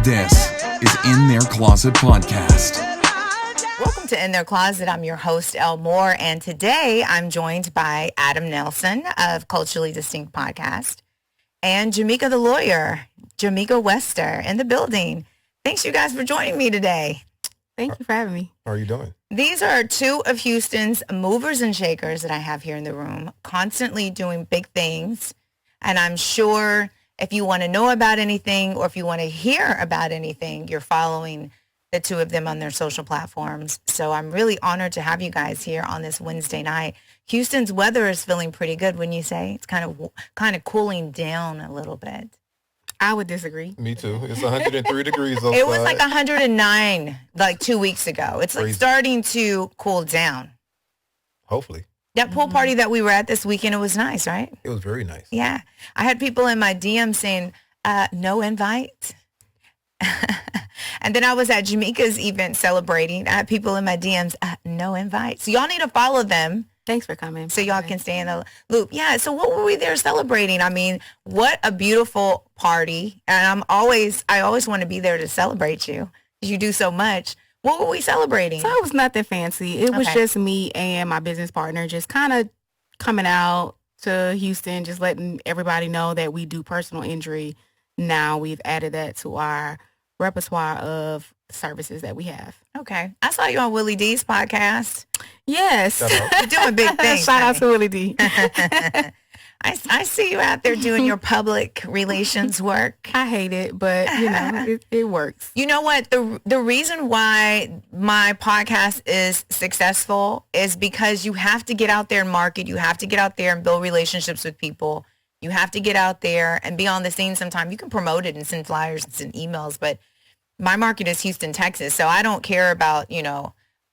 This is In Their Closet Podcast. Welcome to In Their Closet. I'm your host, Elle Moore, and today I'm joined by Adam Nelson of Culturally Distinct Podcast and Jamika the lawyer, Jamika Wester in the building. Thanks you guys for joining me today. Thank you for having me. How are you doing? These are two of Houston's movers and shakers that I have here in the room, constantly doing big things. And I'm sure if you want to know about anything or if you want to hear about anything, you're following the two of them on their social platforms. So I'm really honored to have you guys here on this Wednesday night. Houston's weather is feeling pretty good, wouldn't you say? It's kind of cooling down a little bit. I would disagree. Me too. It's 103 degrees outside. It was like 109 like 2 weeks ago. It's like starting to cool down. Hopefully. That pool party that we were at this weekend, it was nice, right? It was very nice. Yeah. I had people in my DM saying, no invite. And then I was at Jamika's event celebrating. I had people in my DMs, no invite. So y'all need to follow them. Thanks for coming. So y'all can stay in the loop. Yeah. So what were we there celebrating? I mean, what a beautiful party. And I always want to be there to celebrate you because you do so much. What were we celebrating? So it was nothing fancy. It was just me and my business partner just kind of coming out to Houston, just letting everybody know that we do personal injury. Now we've added that to our repertoire of services that we have. Okay. I saw you on Willie D's podcast. Yes. You're doing big things. Shout out to Willie D. I see you out there doing your public relations work. I hate it, but it works. You know what? The reason why my podcast is successful is because you have to get out there and market. You have to get out there and build relationships with people. You have to get out there and be on the scene sometime. You can promote it and send flyers and send emails, but my market is Houston, Texas. So I don't care about,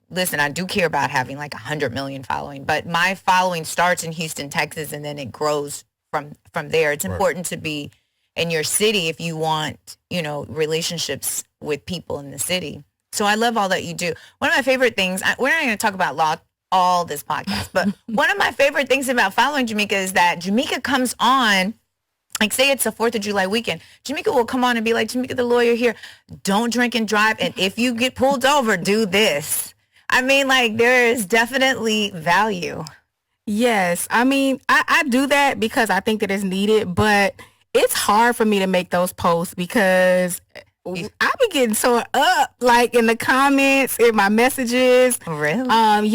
listen, I do care about having like 100 million following, but my following starts in Houston, Texas, and then it grows from there. It's important to be in your city if you want, relationships with people in the city. So I love all that you do. One of my favorite things, we're not going to talk about law all this podcast, but one of my favorite things about following Jamika is that Jamika comes on, like say it's a 4th of July weekend, Jamika will come on and be like, Jamika the lawyer here, don't drink and drive, and if you get pulled over, do this. I mean, like, there is definitely value. Yes. I mean, I do that because I think that it's needed, but it's hard for me to make those posts because I be getting tore up, like, in the comments, in my messages. Really?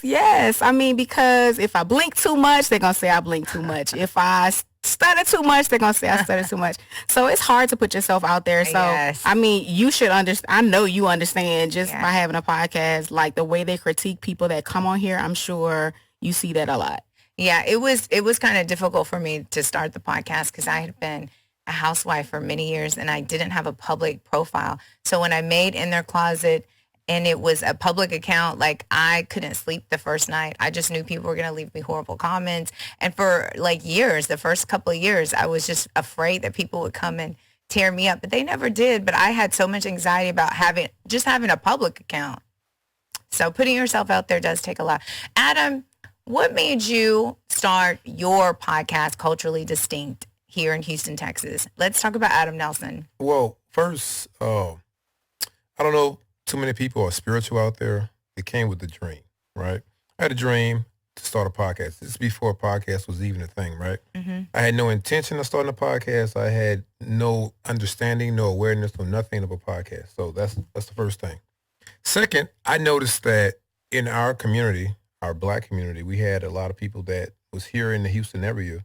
Yes. I mean, because if I blink too much, they're going to say I blink too much. If I stutter too much, they're going to say I stutter too much. So it's hard to put yourself out there. So, yes. I mean, you should understand. I know you understand just by having a podcast, like the way they critique people that come on here. I'm sure you see that a lot. Yeah, it was kind of difficult for me to start the podcast because I had been a housewife for many years and I didn't have a public profile. So when I made In Their Closet and it was a public account, like I couldn't sleep the first night. I just knew people were going to leave me horrible comments. And for like years, the first couple of years, I was just afraid that people would come and tear me up, but they never did. But I had so much anxiety about having a public account. So putting yourself out there does take a lot. Adam, what made you start your podcast, Culturally Distinct, here in Houston, Texas? Let's talk about Adam Nelson. Well, first, I don't know too many people are spiritual out there. It came with the dream, right? I had a dream to start a podcast. This is before a podcast was even a thing, right? Mm-hmm. I had no intention of starting a podcast. I had no understanding, no awareness, no nothing of a podcast. So that's the first thing. Second, I noticed that in our community, our Black community, we had a lot of people that was here in the Houston area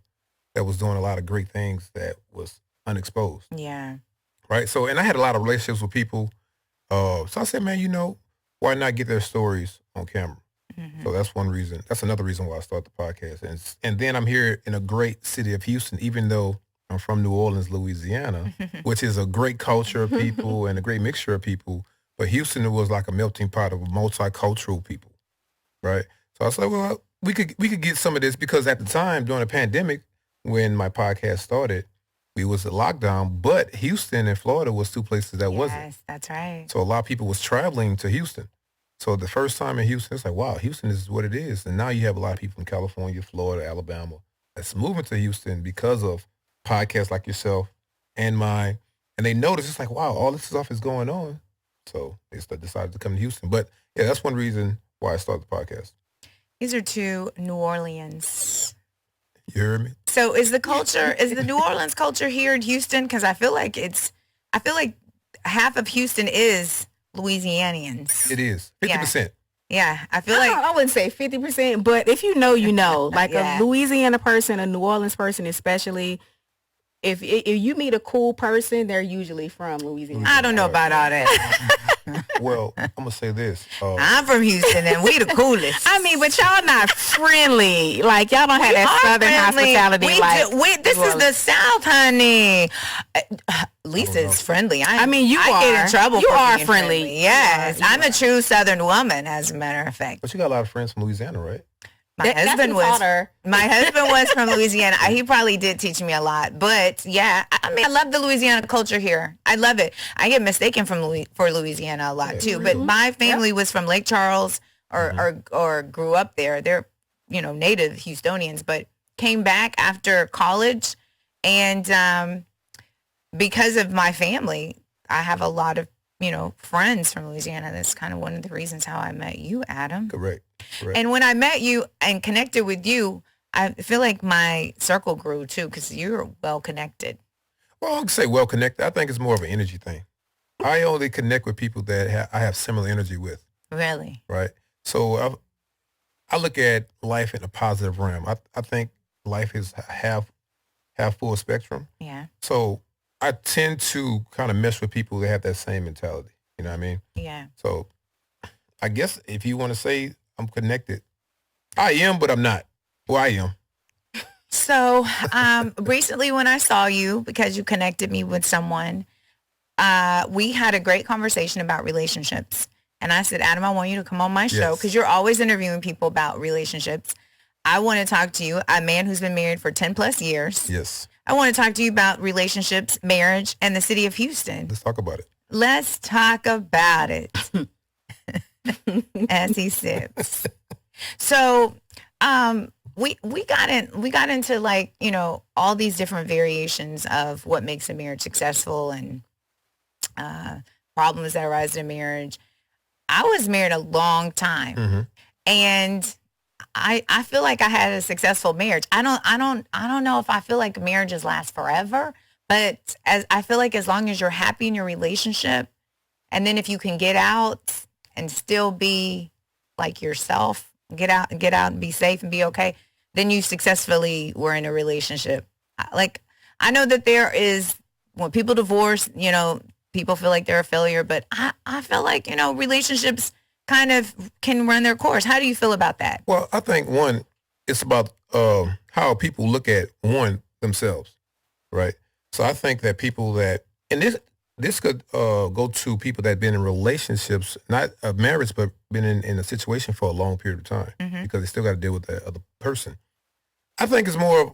that was doing a lot of great things that was unexposed. Yeah. Right. So, and I had a lot of relationships with people. So I said, man, why not get their stories on camera? Mm-hmm. So that's one reason. That's another reason why I started the podcast. And then I'm here in a great city of Houston, even though I'm from New Orleans, Louisiana, which is a great culture of people and a great mixture of people. But Houston was like a melting pot of multicultural people. Right. So I said, well, we could get some of this because at the time during the pandemic, when my podcast started, we was at lockdown, but Houston and Florida was two places that wasn't. Yes, that's right. So a lot of people was traveling to Houston. So the first time in Houston, it's like, wow, Houston is what it is. And now you have a lot of people in California, Florida, Alabama that's moving to Houston because of podcasts like yourself and my and they notice it's like, wow, all this stuff is going on. So they decided to come to Houston. But yeah, that's one reason why I started the podcast. These are two New Orleans. You heard me? So is the New Orleans culture here in Houston? Because I feel like half of Houston is Louisianians. It is 50%. Yeah, I feel like I wouldn't say 50%, but if you know, you know. Like Yeah. a Louisiana person, a New Orleans person, especially, if you meet a cool person, they're usually from Louisiana. I don't know about all that. Well, I'm gonna say this. I'm from Houston, and we the coolest. I mean, but y'all not friendly. Like y'all don't have that Southern hospitality. This is the South, honey. Lisa's friendly. You I are. get in trouble. You for are being friendly. Yes, You are. I'm a true Southern woman, as a matter of fact. But you got a lot of friends from Louisiana, right? My husband was from Louisiana. He probably did teach me a lot. But yeah, I mean, I love the Louisiana culture here. I love it. I get mistaken for Louisiana a lot too. But my family was from Lake Charles or grew up there. They're, native Houstonians, but came back after college. And because of my family, I have a lot of, friends from Louisiana. That's kind of one of the reasons how I met you, Adam. Correct. And when I met you and connected with you, I feel like my circle grew too because you're well connected. Well, I would say well connected. I think it's more of an energy thing. I only connect with people that I have similar energy with. Really? Right. So I look at life in a positive realm. I think life is half full spectrum. Yeah. So I tend to kind of mess with people that have that same mentality. You know what I mean? Yeah. So I guess if you want to say I'm connected, I am, but I'm not. Well, I am. So recently when I saw you, because you connected me with someone, we had a great conversation about relationships. And I said, Adam, I want you to come on my show because you're always interviewing people about relationships. I want to talk to you, a man who's been married for 10 plus years. Yes. I want to talk to you about relationships, marriage, and the city of Houston. Let's talk about it. Let's talk about it. As he sips. So we got into like, all these different variations of what makes a marriage successful and problems that arise in a marriage. I was married a long time and I feel like I had a successful marriage. I don't know if I feel like marriages last forever, but I feel like as long as you're happy in your relationship, and then if you can get out and still be like yourself, get out and be safe and be okay, then you successfully were in a relationship. Like I know that there is, when people divorce, people feel like they're a failure, but I feel like, relationships kind of can run their course. How do you feel about that? Well, I think one, it's about how people look at themselves, right? So I think that people that, and this could go to people that have been in relationships, not a marriage, but been in a situation for a long period of time because they still got to deal with that other person. I think it's more of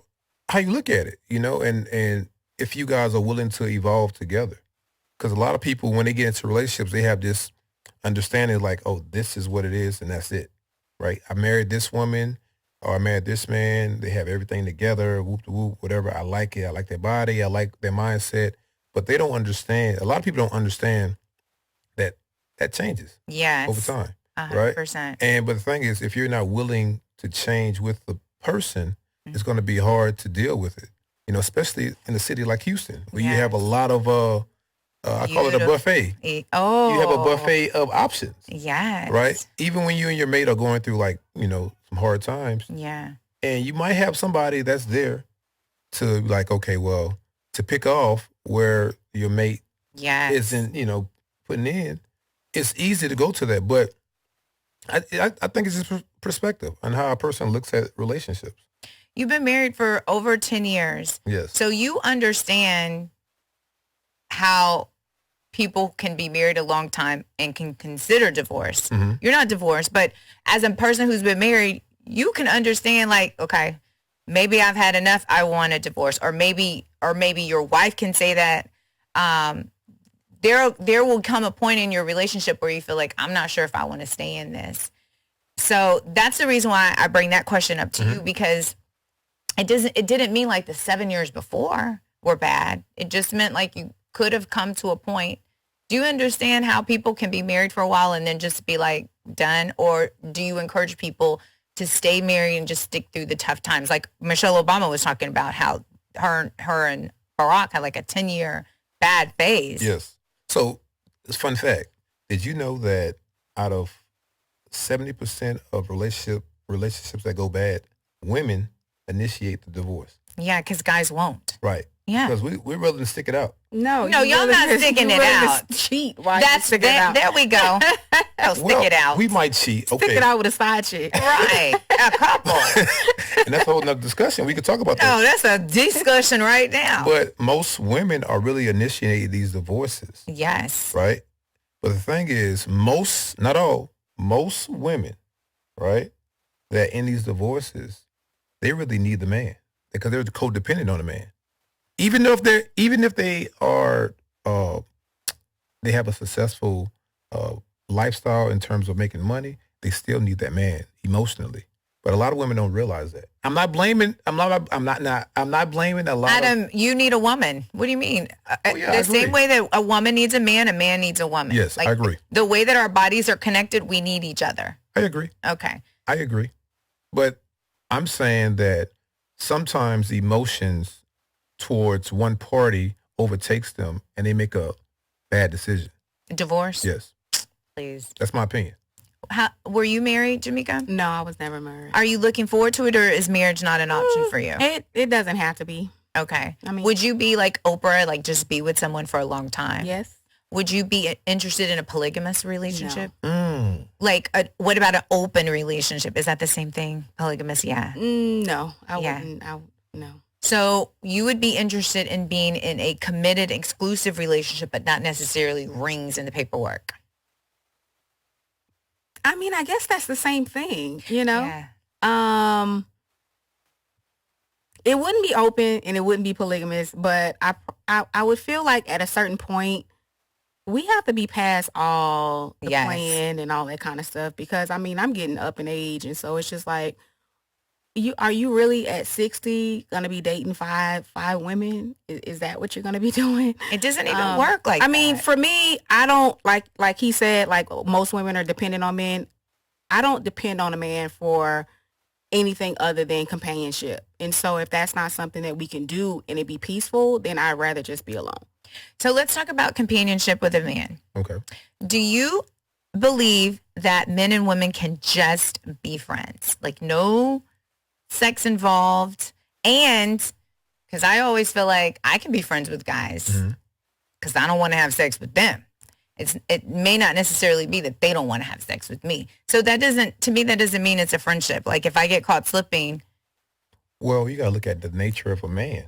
how you look at it, and if you guys are willing to evolve together. Because a lot of people, when they get into relationships, they have this understanding like, oh, this is what it is and that's it, right? I married this woman or I married this man. They have everything together, whoop de whoop, whatever. I like it. I like their body. I like their mindset. But they don't understand. A lot of people don't understand that changes over time, 100%. right? But the thing is, if you're not willing to change with the person, it's going to be hard to deal with it, especially in a city like Houston where you have a lot of, I call it a buffet. Oh. You have a buffet of options. Yes. Right? Even when you and your mate are going through like, some hard times. Yeah. And you might have somebody that's there to like, okay, well, to pick off where your mate isn't, putting in. It's easy to go to that. But I think it's just perspective on how a person looks at relationships. You've been married for over 10 years. Yes. So you understand how people can be married a long time and can consider divorce. You're not divorced, but as a person who's been married, you can understand like, okay, maybe I've had enough. I want a divorce. Or maybe your wife can say that. There will come a point in your relationship where you feel like, I'm not sure if I want to stay in this. So that's the reason why I bring that question up to you, because it didn't mean like the 7 years before were bad. It just meant like could have come to a point. Do you understand how people can be married for a while and then just be like done? Or do you encourage people to stay married and just stick through the tough times? Like Michelle Obama was talking about how her and Barack had like a 10-year bad phase. Yes. So, it's a fun fact. Did you know that out of 70% of relationships that go bad, women initiate the divorce? Yeah, because guys won't. Right. Yeah. Because we're rather than stick it out. No, y'all not sticking it out. Cheat. Why That's stick it out? There we go. Oh, stick it out. We might cheat. Okay. Stick it out with a side chick. Right. A couple. And that's a whole nother discussion. We could talk about that. Oh, that's a discussion right now. But most women are really initiating these divorces. Yes. Right? But the thing is, not all, most women, right, that in these divorces, they really need the man because they're codependent on the man. Even if they are, they have a successful lifestyle in terms of making money, they still need that man emotionally. But a lot of women don't realize that. I'm not blaming a lot. Adam, you need a woman. What do you mean? The same way that a woman needs a man needs a woman. Yes, I agree. The way that our bodies are connected, we need each other. I agree. Okay. I agree. But I'm saying that sometimes emotions towards one party overtakes them and they make a bad decision. Divorce? Yes. Please. That's my opinion. Were you married, Jamika? No, I was never married. Are you looking forward to it, or is marriage not an option for you? It doesn't have to be. Okay. I mean, would you be like Oprah, like just be with someone for a long time? Yes. Would you be interested in a polygamous relationship? No. Like, what about an open relationship? Is that the same thing? Polygamous, yeah. No, I wouldn't. No. So you would be interested in being in a committed, exclusive relationship, but not necessarily rings in the paperwork. I mean, I guess that's the same thing, you know? Yeah. It wouldn't be open and it wouldn't be polygamous, but I would feel like at a certain point, we have to be past all the plan and all that kind of stuff because, I mean, I'm getting up in age. And so it's just like, are you really at 60 going to be dating five women? Is that what you're going to be doing? It doesn't even work like that. I mean, for me, I don't like he said, like most women are dependent on men. I don't depend on a man for anything other than companionship. And so if that's not something that we can do and it be peaceful, then I'd rather just be alone. So let's talk about companionship with a man. Okay. Do you believe that men and women can just be friends? Like no sex involved? And because I always feel like I can be friends with guys because I don't want to have sex with them. It may not necessarily be that they don't want to have sex with me. So that doesn't mean it's a friendship. Like if I get caught slipping. Well, you got to look at the nature of a man,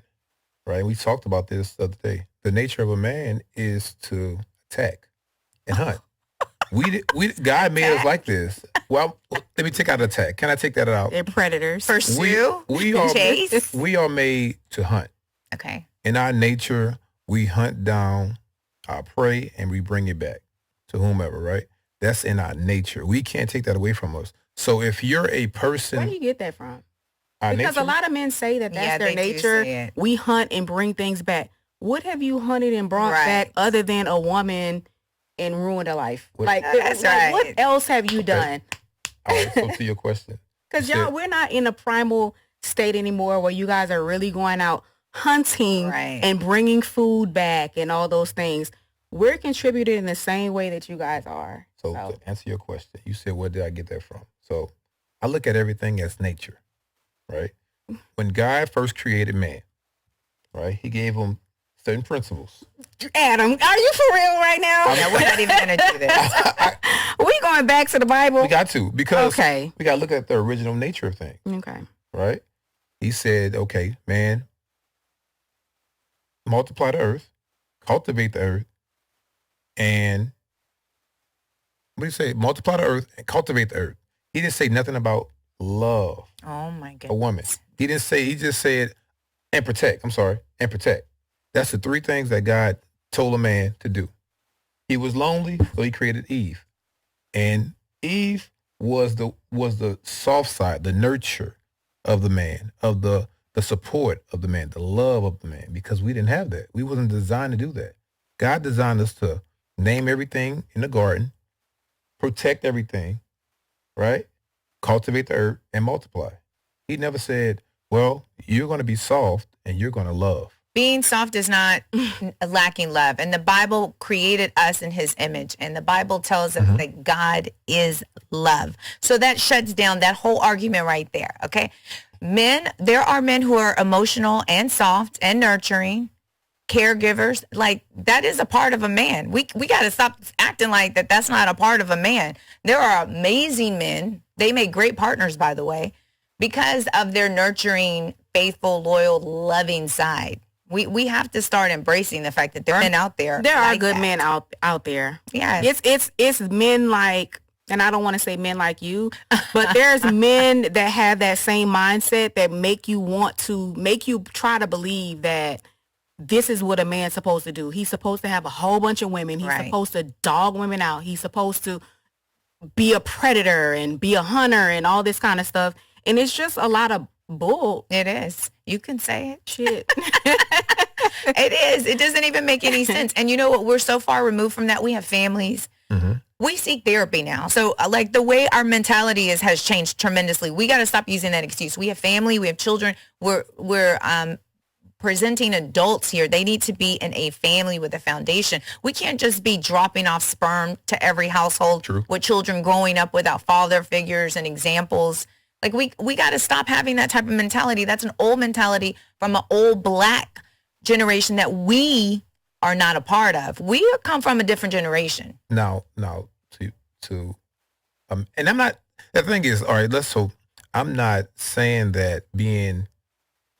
right? We talked about this the other day. The nature of a man is to attack and hunt. God made us like this. Well, let me take out attack. Can I take that out? They're predators. Pursue, chase. We are made to hunt. Okay. In our nature, we hunt down our prey and we bring it back to whomever, right? That's in our nature. We can't take that away from us. So if you're a person... Where do you get that from? Our because nature? a lot of men say that that's their nature. We hunt and bring things back. What have you hunted and brought back other than a woman and ruined a life? What else have you done? All right, so to your question. Because we're not in a primal state anymore where you guys are really going out hunting and bringing food back and all those things. We're contributing in the same way that you guys are. So to answer your question, you said, where did I get that from? So I look at everything as nature, right? When God first created man, right, he gave him certain principles. Adam, are you for real right now? We're not even going to do this. We going back to the Bible? We got to, because we got to look at the original nature of things. Okay. Right? He said, okay, man, multiply the earth, cultivate the earth, and what do you say? Multiply the earth and cultivate the earth. He didn't say nothing about love. Oh my goodness. A woman. He just said, and protect. I'm sorry, and protect. That's the three things that God told a man to do. He was lonely, so he created Eve. And Eve was the soft side, the nurture of the man, of the support of the man, the love of the man, because we didn't have that. We wasn't designed to do that. God designed us to name everything in the garden, protect everything, right? Cultivate the earth and multiply. He never said, well, you're going to be soft and you're going to love. Being soft is not lacking love. And the Bible created us in his image. And the Bible tells us that God is love. So that shuts down that whole argument right there. Okay. Men, there are men who are emotional and soft and nurturing, caregivers. Like, that is a part of a man. We got to stop acting like that's not a part of a man. There are amazing men. They make great partners, by the way, because of their nurturing, faithful, loyal, loving side. We have to start embracing the fact that there are men out there. There are good men out there. Yes. It's men like, and I don't want to say men like you, but there's men that have that same mindset that make you try to believe that this is what a man's supposed to do. He's supposed to have a whole bunch of women. He's supposed to dog women out. He's supposed to be a predator and be a hunter and all this kind of stuff. And it's just a lot of bull. It is. You can say it. Shit. It is. It doesn't even make any sense. And you know what? We're so far removed from that. We have families. We seek therapy now. So like the way our mentality has changed tremendously. We got to stop using that excuse. We have family. We have children. We're presenting adults here. They need to be in a family with a foundation. We can't just be dropping off sperm to every household with children growing up without father figures and examples. Like we got to stop having that type of mentality. That's an old mentality from an old Black generation that we are not a part of. We come from a different generation. Now, and I'm not. The thing is, all right. I'm not saying that being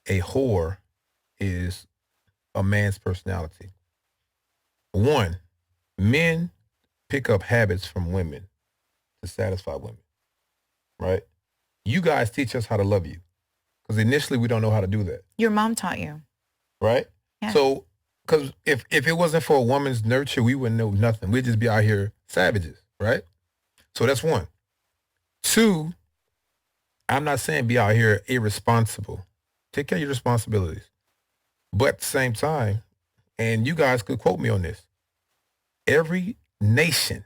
a whore is a man's personality. One, men pick up habits from women to satisfy women, right? You guys teach us how to love you because initially we don't know how to do that. Your mom taught you. Right? Yeah. So, because if it wasn't for a woman's nurture, we wouldn't know nothing. We'd just be out here savages, right? So that's one. Two, I'm not saying be out here irresponsible. Take care of your responsibilities. But at the same time, and you guys could quote me on this, every nation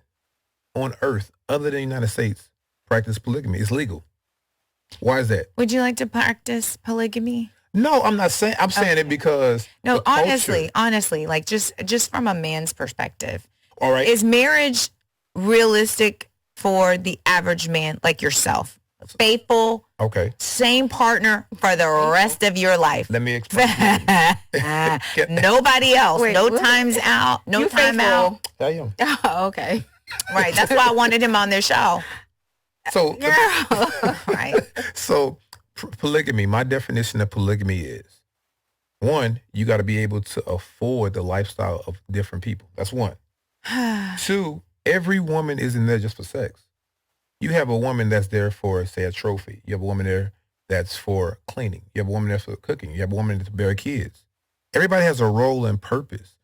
on earth other than the United States practice polygamy. It's legal. Why is that? Would you like to practice polygamy? No, I'm not saying. I'm saying it because no, honestly, like just from a man's perspective. All right. Is marriage realistic for the average man like yourself? Faithful. Okay. Same partner for the rest of your life. Let me explain. Nobody else. Wait, no what? times out. No You time faithful. out. I am. Oh, okay. Right. That's why I wanted him on their show. So, Girl. Right. so polygamy, my definition of polygamy is, one, you got to be able to afford the lifestyle of different people. That's one. Two, every woman isn't there just for sex. You have a woman that's there for, say, a trophy. You have a woman there that's for cleaning. You have a woman there for cooking. You have a woman that's to bear kids. Everybody has a role and purpose.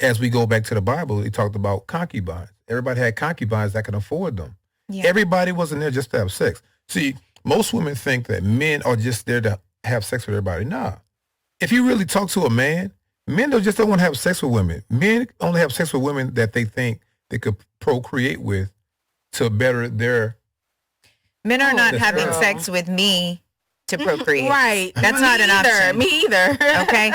As we go back to the Bible, it talked about concubines. Everybody had concubines that could afford them. Yeah. Everybody wasn't there just to have sex. See, most women think that men are just there to have sex with everybody. Nah. If you really talk to a man, men don't want to have sex with women. Men only have sex with women that they think they could procreate with to better their... Men are not that's having right. sex with me to procreate. Right. That's not an option. Me either. Okay.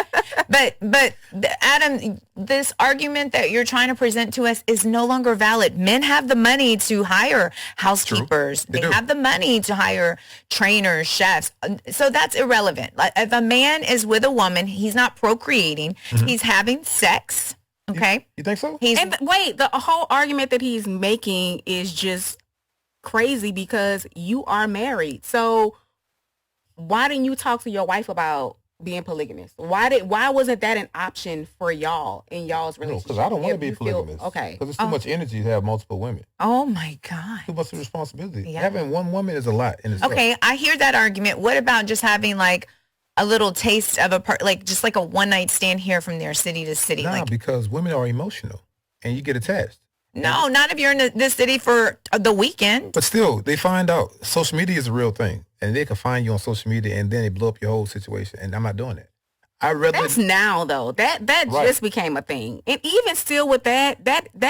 But Adam, this argument that you're trying to present to us is no longer valid. Men have the money to hire housekeepers. They They do. have the money to hire trainers, chefs. So that's irrelevant. Like, if a man is with a woman, he's not procreating. He's having sex. Okay. You think so? He's And wait, the whole argument that he's making is just crazy because you are married. So why didn't you talk to your wife about being polygamous? Why wasn't that an option for y'all in y'all's relationship? Because I don't want to If be you feel- polygamous. Okay. Because it's too much energy to have multiple women. oh my God. Too much responsibility. Yeah. Having one woman is a lot in itself. Okay, I hear that argument. What about just having like a little taste of like just like a one night stand here from there, city to city? Nah, Like, because women are emotional and you get attached. no, not if you're in the city for the weekend. But still, they find out social media is a real thing. And they can find you on social media and then they blow up your whole situation. And I'm not doing that. That's now though. That right. just became a thing, and even still with that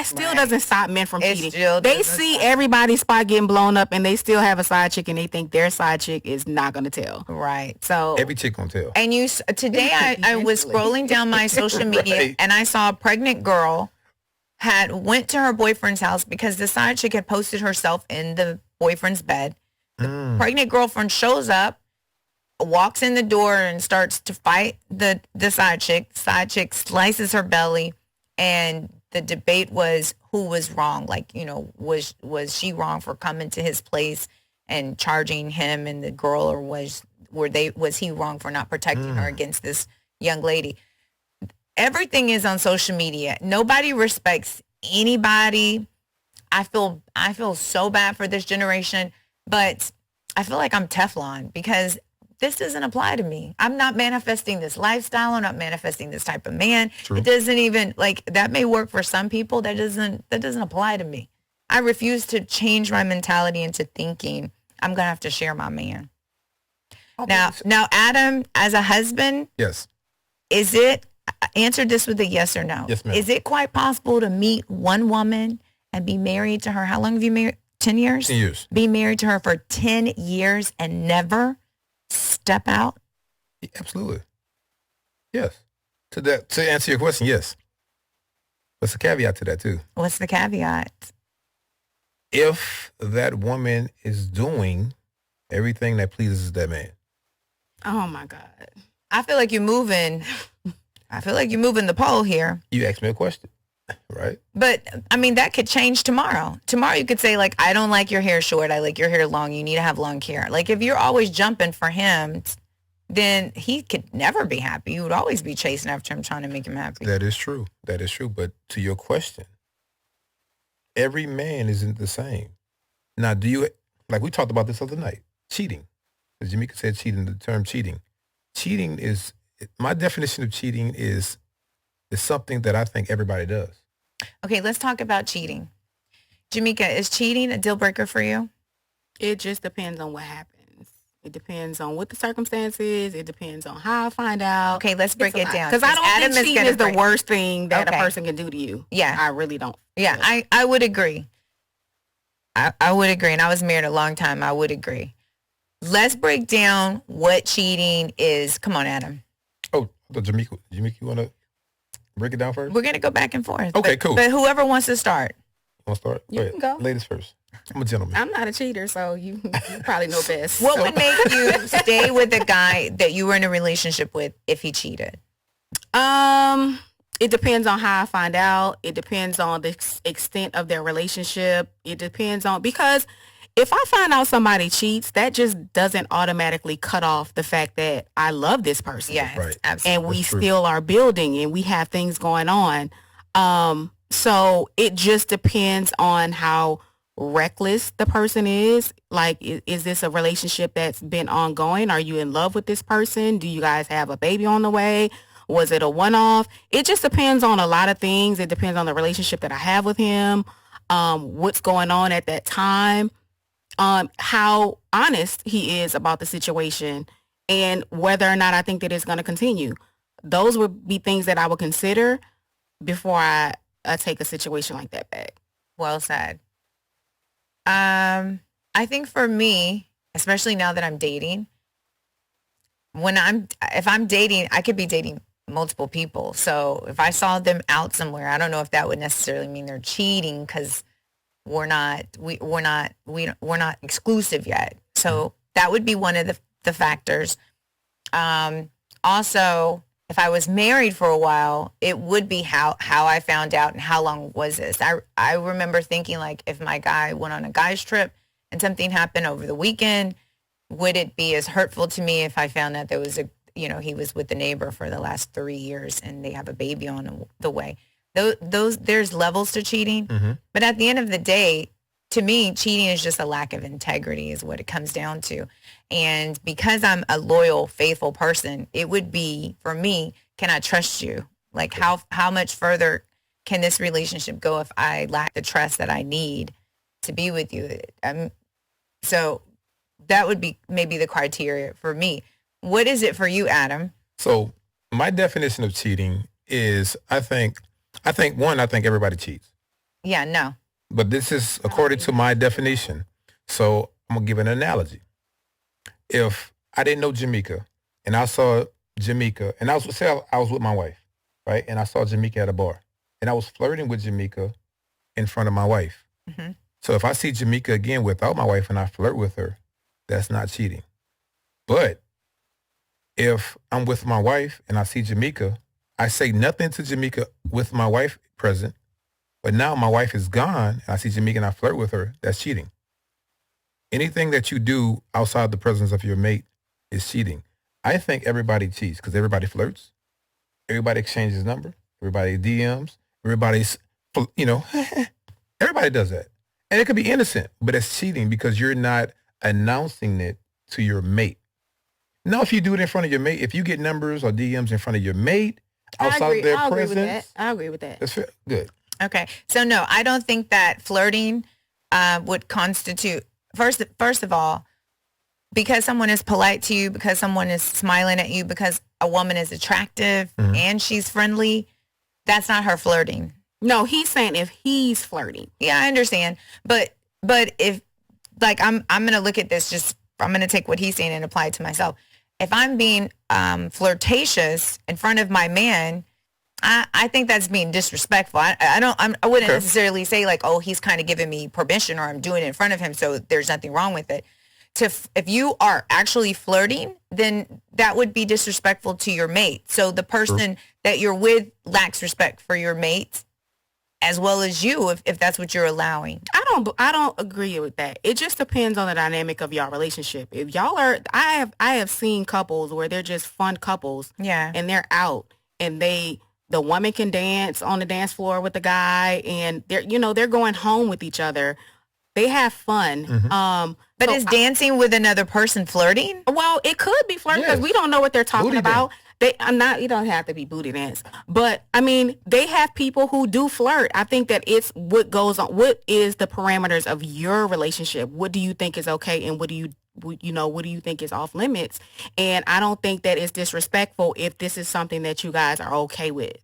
still right. doesn't stop men from cheating. They see everybody's spot getting blown up, and they still have a side chick, and they think their side chick is not going to tell. Right. So every chick gonna tell. And today I was scrolling down my social media, right. and I saw a pregnant girl went to her boyfriend's house because the side chick had posted herself in the boyfriend's bed. The pregnant girlfriend shows up, walks in the door and starts to fight the side chick. Side chick slices her belly, and the debate was who was wrong. Like, was she wrong for coming to his place and charging him and the girl, or was he wrong for not protecting her against this young lady? Everything is on social media. Nobody respects anybody. I feel so bad for this generation, but I feel like I'm Teflon because this doesn't apply to me. I'm not manifesting this lifestyle. I'm not manifesting this type of man. True. It doesn't even, that may work for some people. That doesn't apply to me. I refuse to change my mentality into thinking I'm going to have to share my man. Okay. Now, Adam, as a husband, yes, answer this with a yes or no. Yes, ma'am. Is it quite possible to meet one woman and be married to her? How long have you married? 10 years? 10 years. Be married to her for 10 years and never step out? Yeah, absolutely. Yes. To answer your question, yes. What's the caveat to that too? What's the caveat? If that woman is doing everything that pleases that man. Oh my God. I feel like you're moving the pole here. You asked me a question, right? But I mean, that could change tomorrow. Tomorrow you could say, I don't like your hair short. I like your hair long. You need to have long hair. If you're always jumping for him, then he could never be happy. You would always be chasing after him, trying to make him happy. That is true. But to your question, every man isn't the same. Now, do you, we talked about this other night, cheating. As Jamika said, cheating, the term cheating. Cheating is, my definition of cheating is something that I think everybody does. Okay, let's talk about cheating. Jamika, is cheating a deal breaker for you? It just depends on what happens. It depends on what the circumstance is. It depends on how I find out. Okay, let's break it down. Because I don't think cheating is the worst thing that a person can do to you. Yeah. I really don't. Yeah, I would agree. I would agree. And I was married a long time. I would agree. Let's break down what cheating is. Come on, Adam. Oh, Jamika, you want to break it down first? We're going to go back and forth. Okay, cool. But whoever wants to start. Want to start? You can go. Ladies first. I'm a gentleman. I'm not a cheater, so you probably know best. What would make you stay with a guy that you were in a relationship with if he cheated? It depends on how I find out. It depends on the extent of their relationship. It depends on, because if I find out somebody cheats, that just doesn't automatically cut off the fact that I love this person. Yes, right. Absolutely. And we still are building and we have things going on. So it just depends on how reckless the person is. Is this a relationship that's been ongoing? Are you in love with this person? Do you guys have a baby on the way? Was it a one-off? It just depends on a lot of things. It depends on the relationship that I have with him, what's going on at that time, how honest he is about the situation, and whether or not I think that it's going to continue. Those would be things that I would consider before I take a situation like that back. Well said. I think for me, especially now that I'm dating, if I'm dating, I could be dating multiple people. So if I saw them out somewhere, I don't know if that would necessarily mean they're cheating, because we're not exclusive yet. So that would be one of the factors. Also, if I was married for a while, it would be how I found out and how long was this. I remember thinking, if my guy went on a guy's trip and something happened over the weekend, would it be as hurtful to me if I found that there was he was with the neighbor for the last 3 years and they have a baby on the way? There's levels to cheating. Mm-hmm. But at the end of the day, to me, cheating is just a lack of integrity is what it comes down to. And because I'm a loyal, faithful person, it would be, for me, can I trust you? How much further can this relationship go if I lack the trust that I need to be with you? So that would be maybe the criteria for me. What is it for you, Adam? So My definition of cheating is, I think everybody cheats. Yeah, no. But this is according to my definition. So I'm going to give an analogy. If I didn't know Jamika and I saw Jamika, and I was with my wife, right? And I saw Jamika at a bar and I was flirting with Jamika in front of my wife. Mm-hmm. So if I see Jamika again without my wife and I flirt with her, that's not cheating. But if I'm with my wife and I see Jamika, I say nothing to Jamika with my wife present, but now my wife is gone and I see Jamika and I flirt with her, that's cheating. Anything that you do outside the presence of your mate is cheating. I think everybody cheats because everybody flirts. Everybody exchanges number. Everybody DMs. Everybody's, everybody does that. And it could be innocent, but it's cheating because you're not announcing it to your mate. Now, if you do it in front of your mate, if you get numbers or DMs in front of your mate outside of their presence. I agree with that. That's fair. Good. Okay. So no, I don't think that flirting would constitute, first of all, because someone is polite to you, because someone is smiling at you, because a woman is attractive and she's friendly, that's not her flirting. No, he's saying if he's flirting. Yeah, I understand. But if, like, I'm going to look at this, I'm going to take what he's saying and apply it to myself. If I'm being flirtatious in front of my man, I think that's being disrespectful. I wouldn't necessarily say like, oh, he's kind of giving me permission or I'm doing it in front of him, so there's nothing wrong with it. If you are actually flirting, then that would be disrespectful to your mate. So the person that you're with lacks respect for your mate as well as you, if that's what you're allowing. I don't agree with that. It just depends on the dynamic of y'all relationship. If y'all are, I have seen couples where they're just fun couples. Yeah. And they're out and the woman can dance on the dance floor with the guy and they're going home with each other. They have fun. Mm-hmm. But is dancing with another person flirting? Well, it could be flirting because we don't know what they're talking booty about. You don't have to be booty dance. But, I mean, they have people who do flirt. I think that it's what goes on. What is the parameters of your relationship? What do you think is okay and what do you think is off limits? And I don't think that it's disrespectful if this is something that you guys are okay with.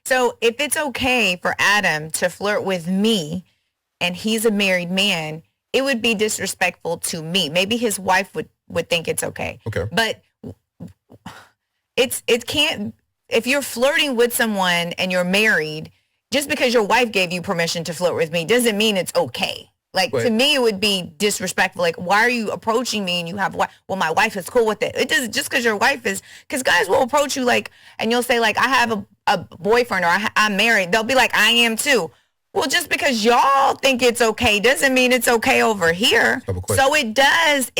So if it's okay for Adam to flirt with me and he's a married man, it would be disrespectful to me. Maybe his wife would think it's okay. Okay. But it can't, if you're flirting with someone and you're married, just because your wife gave you permission to flirt with me doesn't mean it's okay. Like, to me, it would be disrespectful. Like, why are you approaching me and you have, well, my wife is cool with it. It doesn't, just because your wife is, because guys will approach you like, and you'll say like, I have a boyfriend or I'm married. They'll be like, I am too. Well, just because y'all think it's okay doesn't mean it's okay over here. So it does,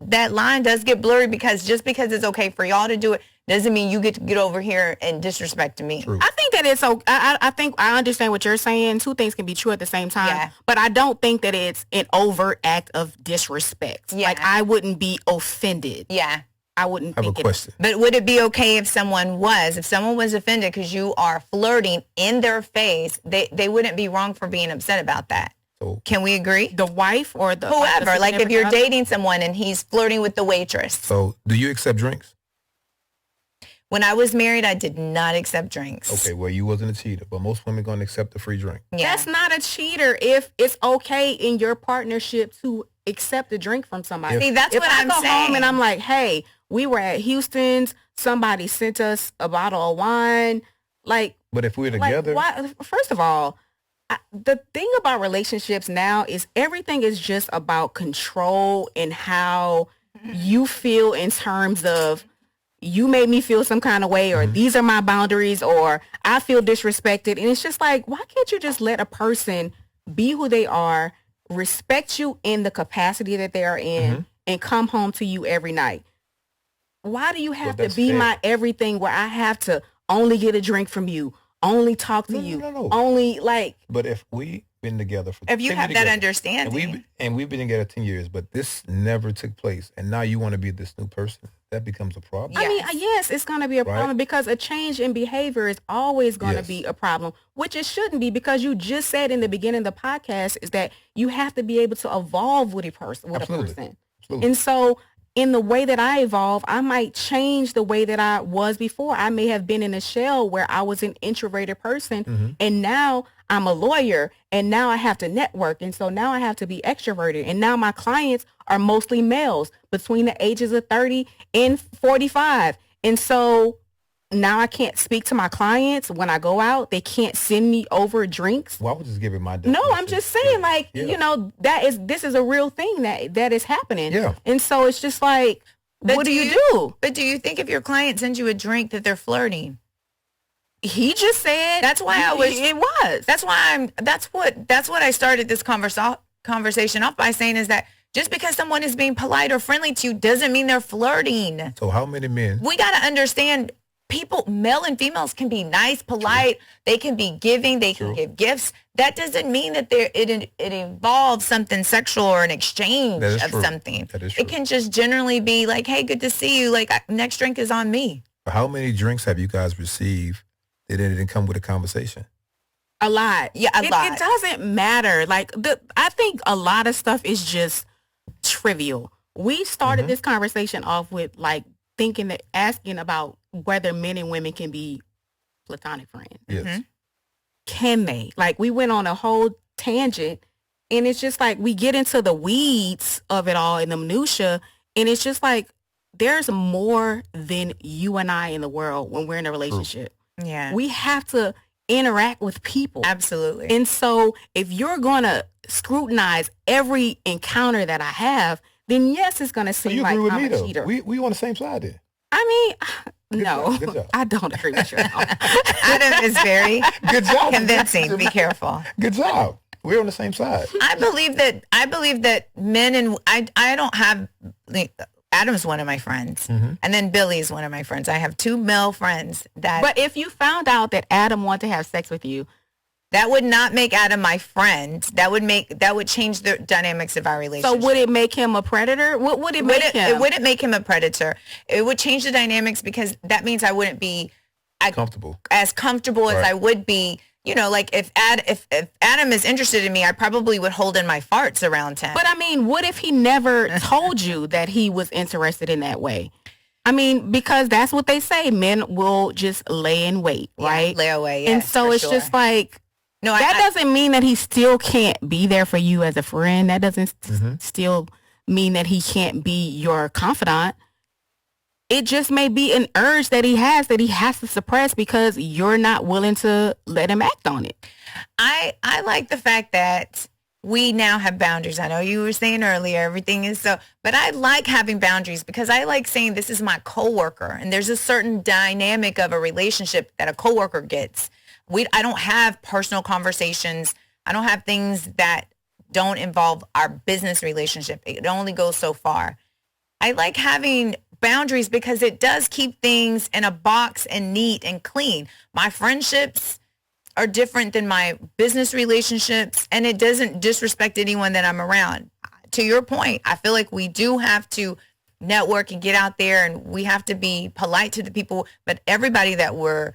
that line does get blurry because just because it's okay for y'all to do it doesn't mean you get to get over here and disrespect me. True. I think that it's okay. I think I understand what you're saying. Two things can be true at the same time. Yeah. But I don't think that it's an overt act of disrespect. Yeah. Like, I wouldn't be offended. Yeah. I wouldn't I have think a question. But would it be okay if someone was offended because you are flirting in their face, they wouldn't be wrong for being upset about that. So, can we agree? The wife or the whoever, like if you're dating someone and he's flirting with the waitress. So do you accept drinks? When I was married, I did not accept drinks. Okay, well, you wasn't a cheater, but most women going to accept a free drink. Yeah. That's not a cheater if it's okay in your partnership to accept a drink from somebody. See, that's what I'm saying. If I go home and I'm like, hey, we were at Houston's, somebody sent us a bottle of wine, like. But if we're together. First of all, the thing about relationships now is everything is just about control and how you feel in terms of, you made me feel some kind of way, or these are my boundaries, or I feel disrespected. And it's just like, why can't you just let a person be who they are, respect you in the capacity that they are in, and come home to you every night? Why do you have to be my everything where I have to only get a drink from you, only talk to you, only like... But if we've been together for... If you have that understanding. And we've been together 10 years, but this never took place, and now you want to be this new person, that becomes a problem. I mean, yes, it's going to be a problem because a change in behavior is always going to be a problem, which it shouldn't be, because you just said in the beginning of the podcast is that you have to be able to evolve with a person. Absolutely. And so in the way that I evolve, I might change the way that I was before. I may have been in a shell where I was an introverted person, and now I'm a lawyer, and now I have to network, and so now I have to be extroverted, and now my clients are mostly males between the ages of 30 and 45, and so now I can't speak to my clients when I go out. They can't send me over drinks. Well, I would just give it my definition. No, I'm just saying, this is a real thing that is happening. Yeah. And so it's just like, what do you do? But do you think if your client sends you a drink that they're flirting? He just said that's why it was. That's what I started this conversation off by saying is that just because someone is being polite or friendly to you doesn't mean they're flirting. So how many men? We got to understand people, male and females, can be nice, polite. True. They can be giving. They can give gifts. That doesn't mean that it involves something sexual or an exchange of something. That is true. It can just generally be like, hey, good to see you. Like, next drink is on me. How many drinks have you guys received that didn't come with a conversation? A lot. Yeah, a lot. It doesn't matter. Like, I think a lot of stuff is just trivial. We started this conversation off with like asking about whether men and women can be platonic friends. Yes. Can they? Like, we went on a whole tangent, and it's just like we get into the weeds of it all in the minutia, and it's just like there's more than you and I in the world when we're in a relationship. Yeah. We have to interact with people. Absolutely. And so if you're going to scrutinize every encounter that I have, then yes, it's going to seem like I'm a cheater. We on the same side then. I mean, Good job. I don't agree with you at all. Adam is very Good job. convincing. Be careful. Good job. We're on the same side. I believe that men and I don't have Adam's one of my friends, and then Billy's one of my friends. I have two male friends that. But if you found out that Adam wanted to have sex with you, that would not make Adam my friend. That would change the dynamics of our relationship. So would it make him a predator? What would it make him? It wouldn't make him a predator. It would change the dynamics because that means I wouldn't be as comfortable as I would be. You know, like if Adam is interested in me, I probably would hold in my farts around him. But I mean, what if he never told you that he was interested in that way? I mean, because that's what they say. Men will just lay in wait, right? Lay away, yes, and so it's just like, no, that doesn't mean that he still can't be there for you as a friend. That doesn't still mean that he can't be your confidant. It just may be an urge that he has to suppress because you're not willing to let him act on it. I like the fact that we now have boundaries. I know you were saying earlier, everything is so, but I like having boundaries because I like saying this is my coworker, and there's a certain dynamic of a relationship that a coworker gets. I don't have personal conversations. I don't have things that don't involve our business relationship. It only goes so far. I like having boundaries because it does keep things in a box and neat and clean. My friendships are different than my business relationships, and it doesn't disrespect anyone that I'm around. To your point, I feel like we do have to network and get out there, and we have to be polite to the people, but everybody that we're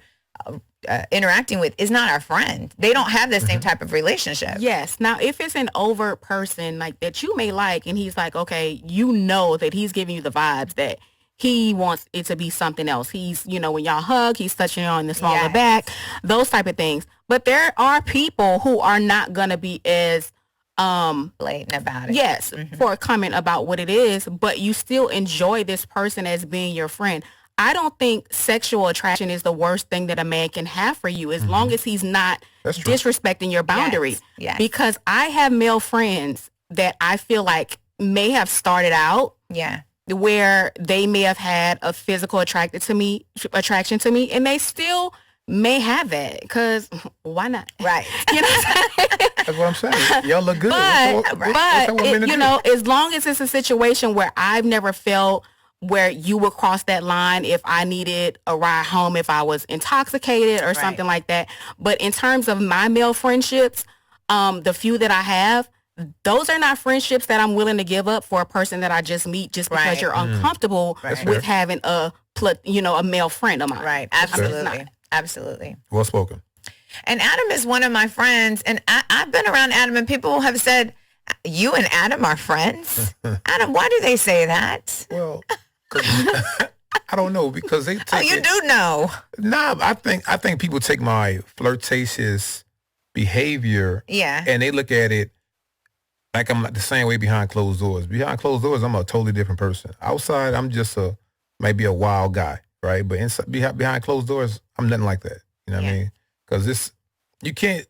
interacting with is not our friend. They don't have the same type of relationship. Yes. Now, if it's an overt person like that you may like, and he's like, okay, you know that he's giving you the vibes that he wants it to be something else. He's, you know, when y'all hug, he's touching you on the small of the back, those type of things. But there are people who are not going to be as blatant about it. Yes, for a comment about what it is, but you still enjoy this person as being your friend. I don't think sexual attraction is the worst thing that a man can have for you as long as he's not disrespecting your boundaries. Yes. Because I have male friends that I feel like may have started out where they may have had a physical attraction to me, and they still may have that because why not? Right. You know what I'm saying? That's what I'm saying. Y'all look good. But you know, as long as it's a situation where I've never felt where you would cross that line if I needed a ride home, if I was intoxicated or something like that. But in terms of my male friendships, the few that I have, those are not friendships that I'm willing to give up for a person that I just meet just because you're uncomfortable with having a male friend of mine. Right. Absolutely. Absolutely. Well spoken. And Adam is one of my friends, and I've been around Adam, and people have said, You and Adam are friends? Adam, why do they say that? Well, 'cause I don't know because they take you do know. Nah, I think people take my flirtatious behavior and they look at it like I'm the same way behind closed doors. Behind closed doors, I'm a totally different person. Outside, I'm just maybe a wild guy, right? But inside, behind closed doors, I'm nothing like that. You know what I mean? Because you can't.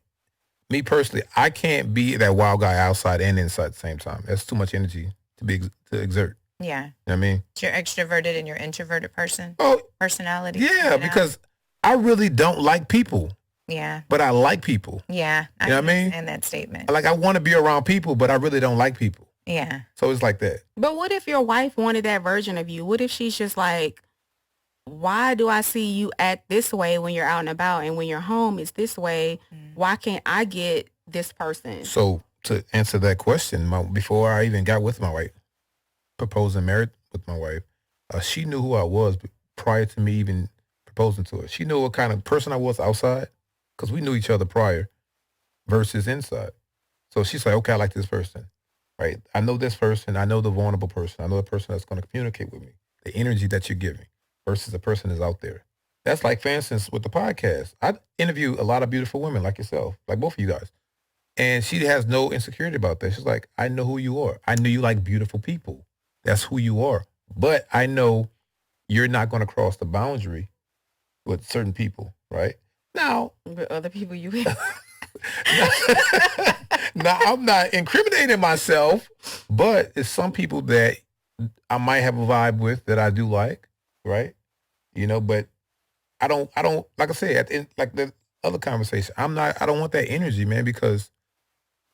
Me personally, I can't be that wild guy outside and inside at the same time. That's too much energy to exert. Yeah. You know what I mean? You're extroverted and you're introverted personality. Yeah, because I really don't like people. Yeah. But I like people. Yeah. You know what I mean? And that statement. Like I want to be around people, but I really don't like people. Yeah. So it's like that. But what if your wife wanted that version of you? What if she's just like, why do I see you act this way when you're out and about, and when you're home it's this way? Why can't I get this person? So to answer that question, before I even got with my wife, proposed and married with my wife, she knew who I was prior to me even proposing to her. She knew what kind of person I was outside because we knew each other prior versus inside. So she's like, okay, I like this person, right? I know this person. I know the vulnerable person. I know the person that's going to communicate with me, the energy that you're giving versus the person that's out there. That's like, for instance, with the podcast. I interview a lot of beautiful women like yourself, like both of you guys. And she has no insecurity about that. She's like, I know who you are. I know you like beautiful people. That's who you are. But I know you're not going to cross the boundary with certain people, right? Now, with other people you now, I'm not incriminating myself, but it's some people that I might have a vibe with that I do like, right? You know, but I don't, like I said, at the end, like the other conversation, I don't want that energy, man, because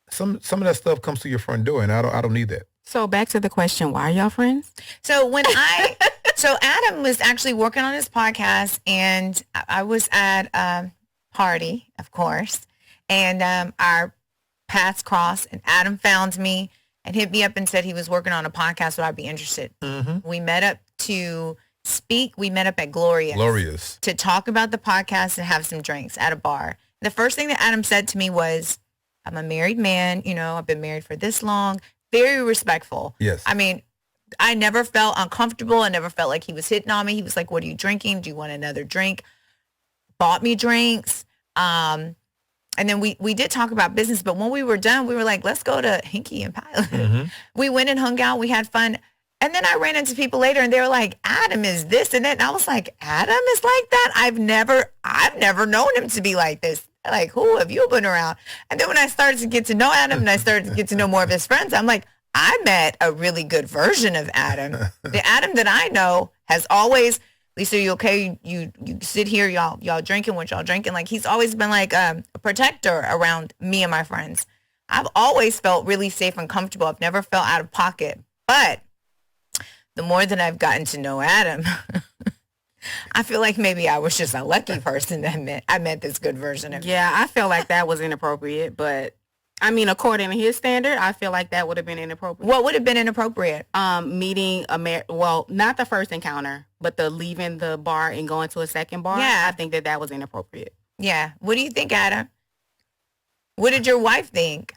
some of that stuff comes to your front door and I don't need that. So back to the question, why are y'all friends? So so Adam was actually working on his podcast and I was at a party, of course, and our paths crossed and Adam found me and hit me up and said he was working on a podcast, would I be interested? Mm-hmm. We met up to speak. We met up at Glorious to talk about the podcast and have some drinks at a bar. The first thing that Adam said to me was, I'm a married man, you know, I've been married for this long, very respectful. Yes. I mean, I never felt uncomfortable. I never felt like he was hitting on me. He was like, what are you drinking? Do you want another drink? Bought me drinks. And then we did talk about business, but when we were done, we were like, let's go to Hinky and Pilot. Mm-hmm. We went and hung out. We had fun. And then I ran into people later and they were like, Adam is this and that. And I was like, Adam is like that? I've never known him to be like this. Like, who have you been around? And then when I started to get to know Adam and I started to get to know more of his friends, I'm like, I met a really good version of Adam. The Adam that I know has always, Lisa, are you okay? You sit here, y'all drinking what y'all drinking. Like, he's always been like a protector around me and my friends. I've always felt really safe and comfortable. I've never felt out of pocket. But the more that I've gotten to know Adam, I feel like maybe I was just a lucky person that I met this good version of him. Yeah, I feel like that was inappropriate, but I mean, according to his standard, I feel like that would have been inappropriate. What would have been inappropriate? Meeting not the first encounter, but the leaving the bar and going to a second bar. Yeah. I think that was inappropriate. Yeah. What do you think, Adam? What did your wife think?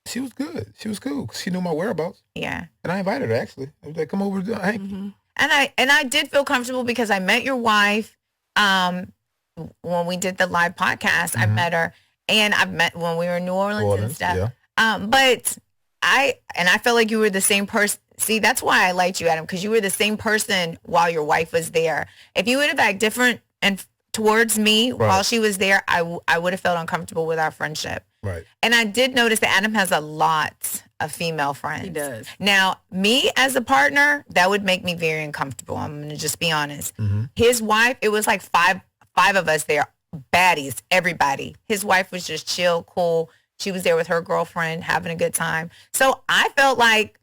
She was good. She was cool. She knew my whereabouts. Yeah. And I invited her, actually. I was like, come over to hang. Mm-hmm. And I did feel comfortable because I met your wife when we did the live podcast. Mm-hmm. I met her, and I've met when we were in New Orleans and stuff. Yeah. But I felt like you were the same person. See, that's why I liked you, Adam, because you were the same person while your wife was there. If you would have acted different and towards me while she was there, I would have felt uncomfortable with our friendship. Right. And I did notice that Adam has a lot of female friends. He does. Now, me as a partner, that would make me very uncomfortable. I'm going to just be honest. Mm-hmm. His wife, it was like five of us there, baddies, everybody. His wife was just chill, cool. She was there with her girlfriend, having a good time. So I felt like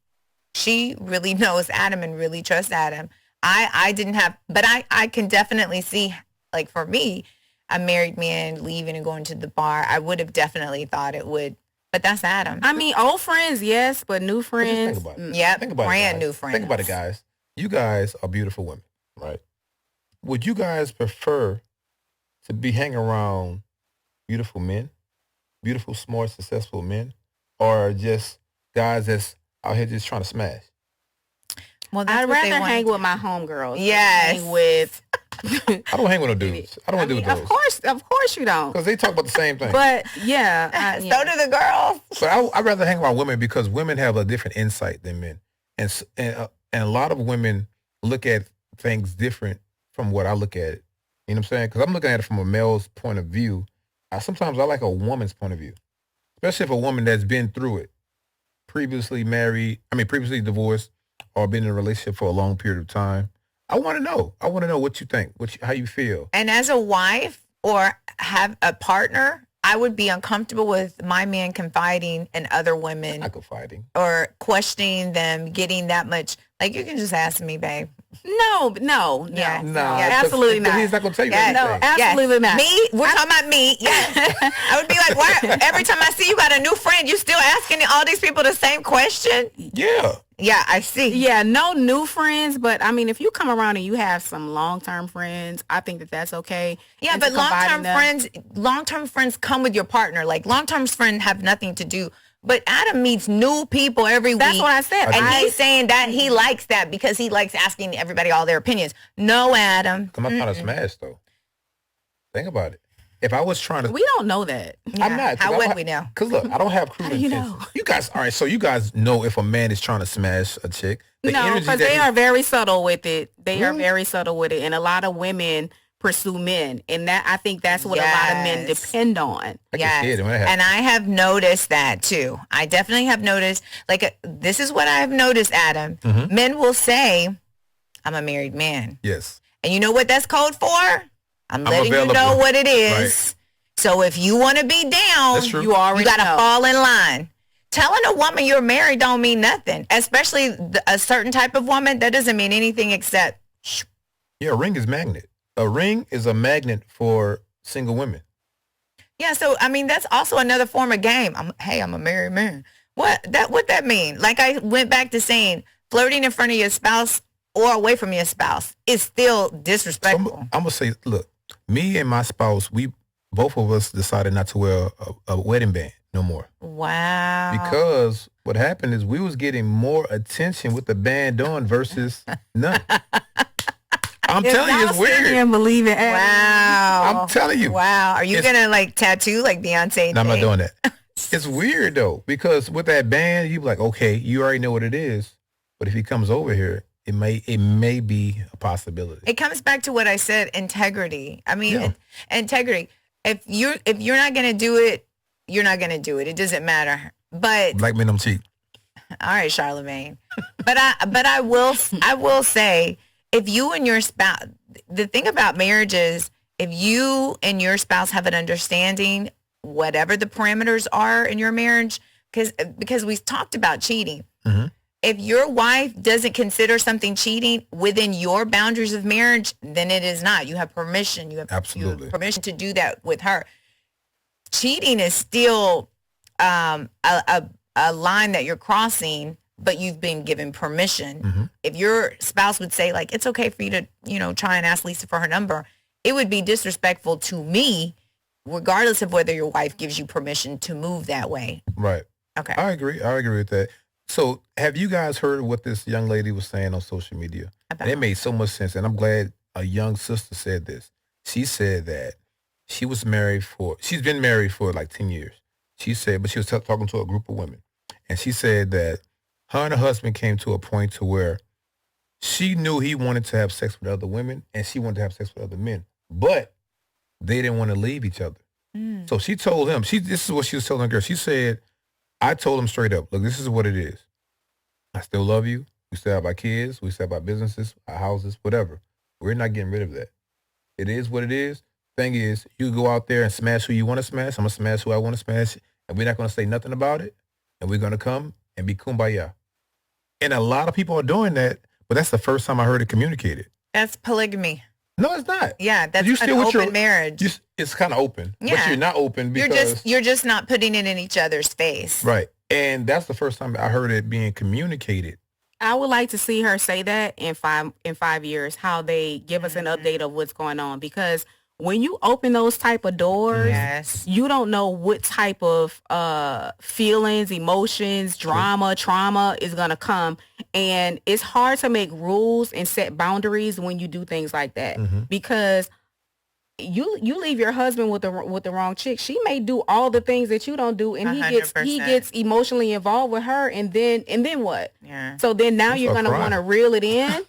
she really knows Adam and really trusts Adam. I didn't have, but I can definitely see, like for me, a married man leaving and going to the bar, I would have definitely thought it would. But that's Adam. I mean, old friends, yes, but new friends. Think about it. Yeah, brand new friends. Think about it, guys. You guys are beautiful women, right? Would you guys prefer to be hanging around beautiful men, beautiful, smart, successful men, or just guys that's out here just trying to smash? Well, I'd rather hang with my homegirls. Yes. Hang with. I don't hang with no dudes. I don't want to do with those. Of course you don't. Because they talk about the same thing. But yeah, so do the girls. But I'd rather hang around women because women have a different insight than men, and a lot of women look at things different from what I look at it. You know what I'm saying? Because I'm looking at it from a male's point of view. Sometimes I like a woman's point of view, especially if a woman that's been through it, previously divorced, or been in a relationship for a long period of time. I want to know. I want to know what you think, how you feel. And as a wife or have a partner, I would be uncomfortable with my man confiding in other women. Not confiding. Or questioning them, getting that much. Like, you can just ask me, babe. No. Yeah. No, absolutely not. He's not going to tell you Yeah, anything. No, absolutely not. Me? We're talking about me. Yes. I would be like, why? Every time I see you got a new friend, you still asking all these people the same question? Yeah. Yeah, I see. Yeah, no new friends, but I mean, if you come around and you have some long-term friends, I think that that's okay. Yeah, And but to confide in long-term friends come with your partner. Like, long-term friends have nothing to do. But Adam meets new people every week. That's what I said. And he's saying that he likes that because he likes asking everybody all their opinions. No, Adam. I'm not trying to smash, though. Think about it. If I was trying to... We don't know that. I'm not. How would we know? Because look, I don't have crude do you intentions. know? You guys, all right, so you guys know if a man is trying to smash a chick. The No, energy because that they he- are very subtle with it. They are Really? very subtle with it. And a lot of women pursue men. And that I think that's what a lot of men Yes. depend on. I can see it when it happens. And I have noticed that too. I definitely have noticed, this is what I've noticed, Adam. Mm-hmm. Men will say, I'm a married man. Yes. And you know what that's code for? I'm letting you available. know what it is. Right. So if you want to be down, That's true. You already got to know. fall in line. Telling a woman you're married don't mean nothing, especially a certain type of woman. That doesn't mean anything except, Yeah, a ring is magnet. A ring is a magnet for single women. yeah. So, I mean, that's also another form of game. I'm a married man. What that mean? Like I went back to saying flirting in front of your spouse or away from your spouse is still disrespectful. I'm going to say, look, me and my spouse, both of us decided not to wear a wedding band no more. Wow. Because what happened is we was getting more attention with the band on versus none. I'm telling you, it's weird. Can't believe it. Wow. I'm telling you. Wow. Are you going to tattoo like Beyonce? No, I'm not did? doing that. It's weird though, because with that band, you be like, okay, you already know what it is. But if he comes over here, it may be a possibility. It comes back to what I said, integrity. I mean, Yeah. integrity. If you're not going to do it, you're not going to do it. It doesn't matter. But Black men don't cheat. all right, Charlemagne. But I will say, if you and your spouse, the thing about marriage is, if you and your spouse have an understanding, whatever the parameters are in your marriage, because we talked about cheating. Mhm. If your wife doesn't consider something cheating within your boundaries of marriage, then it is not. You have permission. You have Absolutely. permission to do that with her. Cheating is still a line that you're crossing, but you've been given permission. Mm-hmm. If your spouse would say, like, it's okay for you to, try and ask Lisa for her number, it would be disrespectful to me, regardless of whether your wife gives you permission to move that way. Right. Okay. I agree with that. So have you guys heard what this young lady was saying on social media? And it made so much sense. And I'm glad a young sister said this. She said that she's been married for like 10 years. She said, but she was talking to a group of women. And she said that her and her husband came to a point to where she knew he wanted to have sex with other women and she wanted to have sex with other men, but they didn't want to leave each other. So she told him, this is what she was telling the girl. She said, I told him straight up, look, this is what it is. I still love you. We still have our kids. We still have our businesses, our houses, whatever. We're not getting rid of that. It is what it is. Thing is, you go out there and smash who you want to smash. I'm going to smash who I want to smash. And we're not going to say nothing about it. And we're going to come and be kumbaya. And a lot of people are doing that, but that's the first time I heard it communicated. That's polygamy. No, it's not. Yeah, that's You an still with open marriage. It's kind of open, but Yeah. you're not open because You're just not putting it in each other's face. right. And that's the first time I heard it being communicated. I would like to see her say that in 5 years, how they give us an update of what's going on, because when you open those type of doors, Yes. you don't know what type of feelings, emotions, drama, trauma is going to come. And it's hard to make rules and set boundaries when you do things like that, because you leave your husband with the wrong chick. She may do all the things that you don't do, and he 100%. gets emotionally involved with her, and then what? Yeah. So then now You you're start gonna crying. want to reel it in,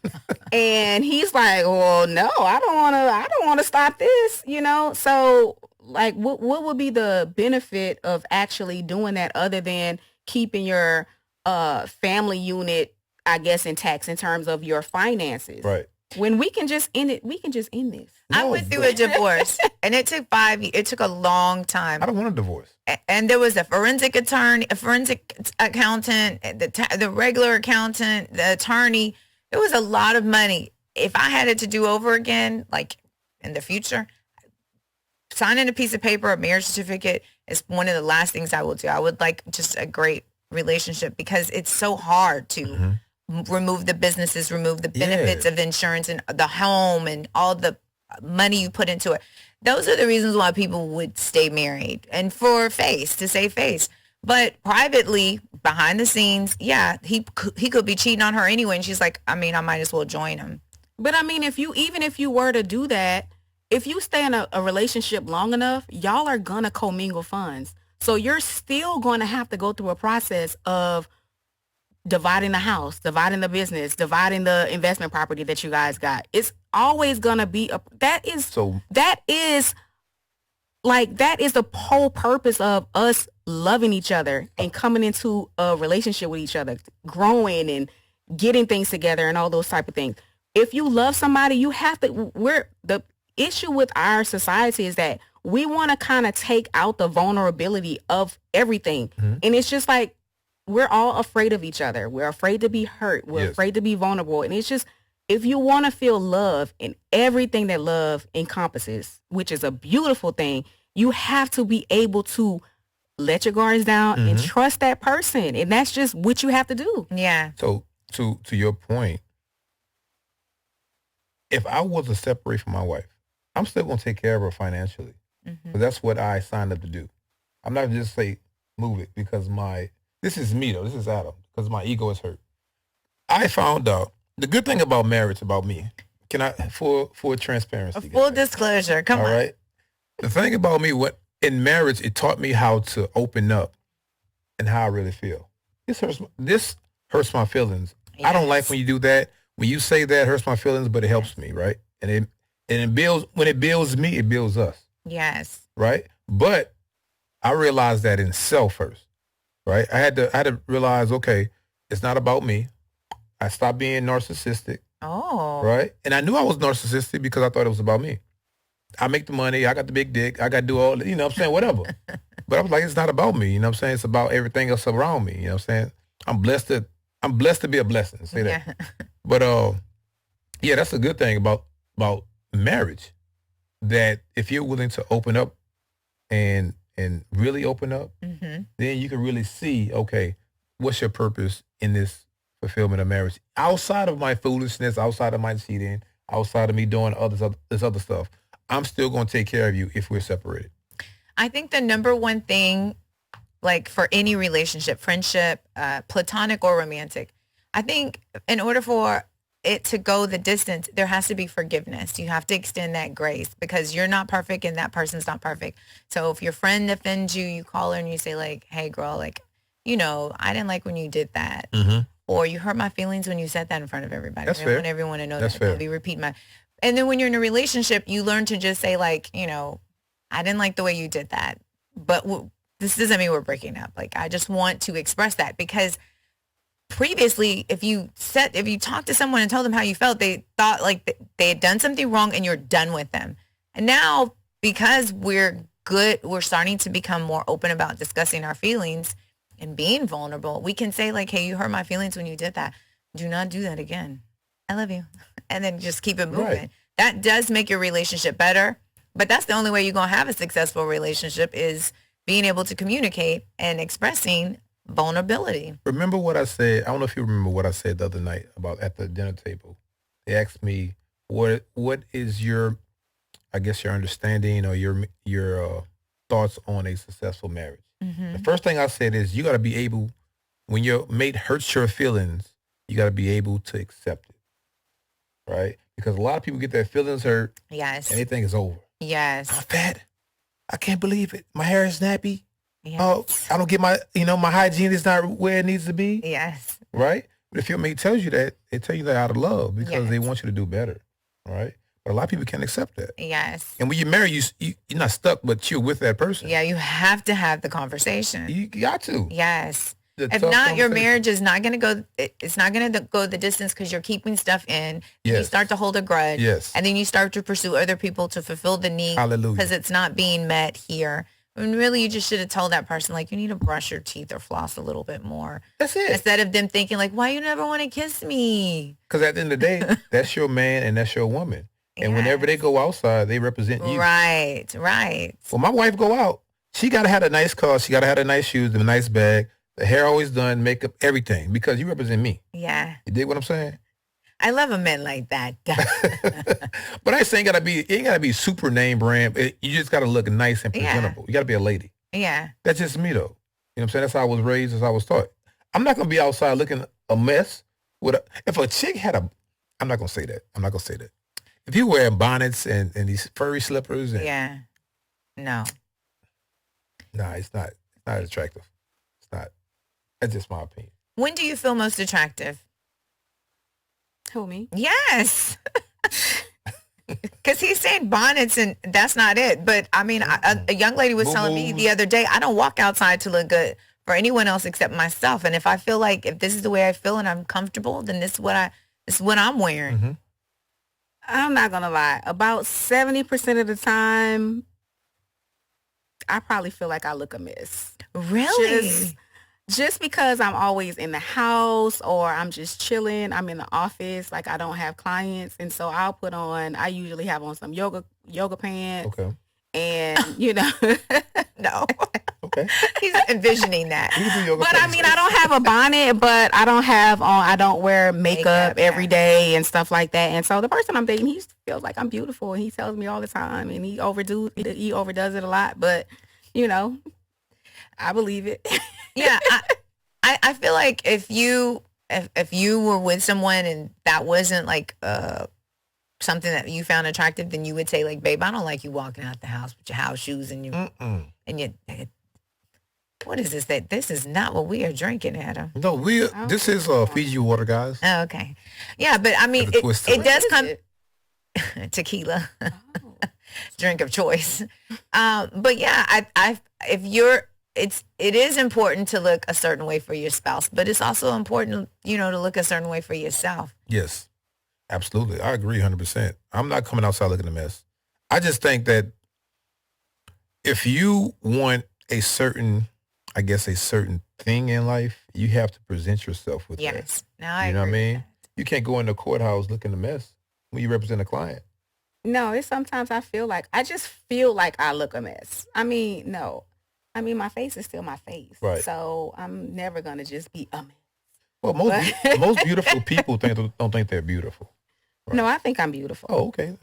and he's like, "Well, no, I don't want to stop this," you know. So like, what would be the benefit of actually doing that other than keeping your family unit, I guess, intact in terms of your finances? Right. When we can just end it, we can just end this. I No, went through but- a divorce, and it took 5 years. It took a long time. I don't want a divorce. And there was a forensic attorney, a forensic accountant, the regular accountant, the attorney. It was a lot of money. If I had it to do over again, like in the future, signing a piece of paper, a marriage certificate is one of the last things I will do. I would like just a great relationship, because it's so hard to remove the businesses, remove the benefits of insurance and the home and all the money you put into it. Those are the reasons why people would stay married, and to save face. But privately, behind the scenes, yeah, he could be cheating on her anyway. And she's like, I mean, I might as well join him. But I mean, if you were to do that, if you stay in a relationship long enough, y'all are gonna commingle funds. So you're still going to have to go through a process of dividing the house, dividing the business, dividing the investment property that you guys got. It's always going to be that is the whole purpose of us loving each other and coming into a relationship with each other, growing and getting things together and all those type of things. If you love somebody, you have to, the issue with our society is that we want to kind of take out the vulnerability of everything. And it's just like, we're all afraid of each other. We're afraid to be hurt. We're afraid to be vulnerable. And it's just, if you want to feel love and everything that love encompasses, which is a beautiful thing, you have to be able to let your guards down and trust that person. And that's just what you have to do. Yeah. So to your point, if I was to separate from my wife, I'm still going to take care of her financially. But that's what I signed up to do. I'm not just say move it because this is me though. This is Adam, because my ego is hurt. I found out the good thing about marriage about me. Can I for transparency? Full disclosure. Come All on. right. The thing about me, in marriage, it taught me how to open up and how I really feel. This hurts my feelings. I don't like when you do that. When you say that, hurts my feelings, but it helps me, right? And it builds. When it builds me, it builds us. Yes. Right. But I realized that in self first. Right. I had to realize, okay, it's not about me. I stopped being narcissistic. Oh. Right. And I knew I was narcissistic because I thought it was about me. I make the money. I got the big dick. I got to do all, you know what I'm saying, whatever. But I was like, it's not about me. You know what I'm saying? It's about everything else around me. You know what I'm saying? I'm blessed to be a blessing. Say that. Yeah. But yeah, that's a good thing about marriage. That if you're willing to open up and really open up, then you can really see, okay, what's your purpose in this fulfillment of marriage? Outside of my foolishness, outside of my cheating, outside of me doing this other stuff, I'm still going to take care of you if we're separated. I think the number one thing, like for any relationship, friendship, platonic or romantic, I think in order for it to go the distance, there has to be forgiveness. You have to extend that grace because you're not perfect and that person's not perfect. So if your friend offends you, you call her and you say like, hey girl, like, you know, I didn't like when you did that. Or you hurt my feelings when you said that in front of everybody. That's I fair. want everyone to know That's that. fair. I'll be repeating and then when you're in a relationship, you learn to just say like, you know, I didn't like the way you did that, but this doesn't mean we're breaking up. Like, I just want to express that because previously, if you talk to someone and told them how you felt, they thought like they had done something wrong and you're done with them. And now, because we're starting to become more open about discussing our feelings and being vulnerable, we can say like, hey, you hurt my feelings when you did that. Do not do that again. I love you. And then just keep it moving. Right. That does make your relationship better. But that's the only way you're going to have a successful relationship is being able to communicate and expressing vulnerability. Remember what I said? I don't know if you remember what I said the other night about at the dinner table. They asked me, what is your I guess, your understanding or your thoughts on a successful marriage. Mm-hmm. The first thing I said is you got to be able, when your mate hurts your feelings, you got to be able to accept it, right? Because a lot of people get their feelings hurt. Yes. And they think it's over. Yes. I'm fat. I can't believe it. My hair is nappy. Yes. Oh, I don't get my hygiene is not where it needs to be. Yes. Right? But if your mate tells you that, they tell you that out of love because they want you to do better. Right? But a lot of people can't accept that. Yes. And when you marry, you're not stuck, but you're with that person. Yeah, you have to have the conversation. You got to. Yes. If not, your marriage is not going to go, it's not going to go the distance because you're keeping stuff in. Yes. You start to hold a grudge. Yes. And then you start to pursue other people to fulfill the need. Hallelujah. Because it's not being met here. And really, you just should have told that person, like, you need to brush your teeth or floss a little bit more. That's it. Instead of them thinking, like, why you never want to kiss me? Because at the end of the day, that's your man and that's your woman. And whenever they go outside, they represent you. Right, right. When my wife go out, she got to have a nice car. She got to have the nice shoes, the nice bag, the hair always done, makeup, everything. Because you represent me. Yeah. You dig what I'm saying? I love a man like that. But I ain't saying it ain't gotta be super name brand. You just gotta look nice and presentable. You gotta be a lady. Yeah. That's just me though. You know what I'm saying? That's how I was raised, as I was taught. I'm not gonna be outside looking a mess. If a chick had I'm not gonna say that. I'm not gonna say that. If you wear bonnets and these furry slippers and No. Nah, it's not attractive. It's not. That's just my opinion. When do you feel most attractive? Who, me? Yes. Because he's saying bonnets and that's not it. But I mean, a young lady was telling me the other day, I don't walk outside to look good for anyone else except myself. And if I feel like if this is the way I feel and I'm comfortable, then this is what I'm wearing. Mm-hmm. I'm not going to lie. About 70% of the time, I probably feel like I look a mess. Really? Just because I'm always in the house or I'm just chilling, I'm in the office, like I don't have clients. And so I usually have on some yoga pants. Okay. And, No. Okay. He's envisioning that. But I mean, I don't have a bonnet, but I don't wear makeup every day and stuff like that. And so the person I'm dating, he feels like I'm beautiful and he tells me all the time and he overdoes it a lot. But, I believe it. Yeah, I feel like if you were with someone and that wasn't like something that you found attractive, then you would say like, babe, I don't like you walking out the house with your house shoes and what is this? This is not what we are drinking, Adam. No, this is Fiji water, guys. Oh, okay. Yeah, but I mean, it does come tequila, drink of choice. But yeah, it is important to look a certain way for your spouse, but it's also important, to look a certain way for yourself. Yes, absolutely. I agree 100%. I'm not coming outside looking a mess. I just think that if you want a certain thing in life, you have to present yourself with that. Yes. Now I You know what I agree with mean? You can't go in the courthouse looking a mess when you represent a client. No, it's sometimes I just feel like I look a mess. I mean, no. I mean, my face is still my face. Right. So I'm never going to just be a mess. Well, most beautiful people don't think they're beautiful. Right. No, I think I'm beautiful. Oh, okay.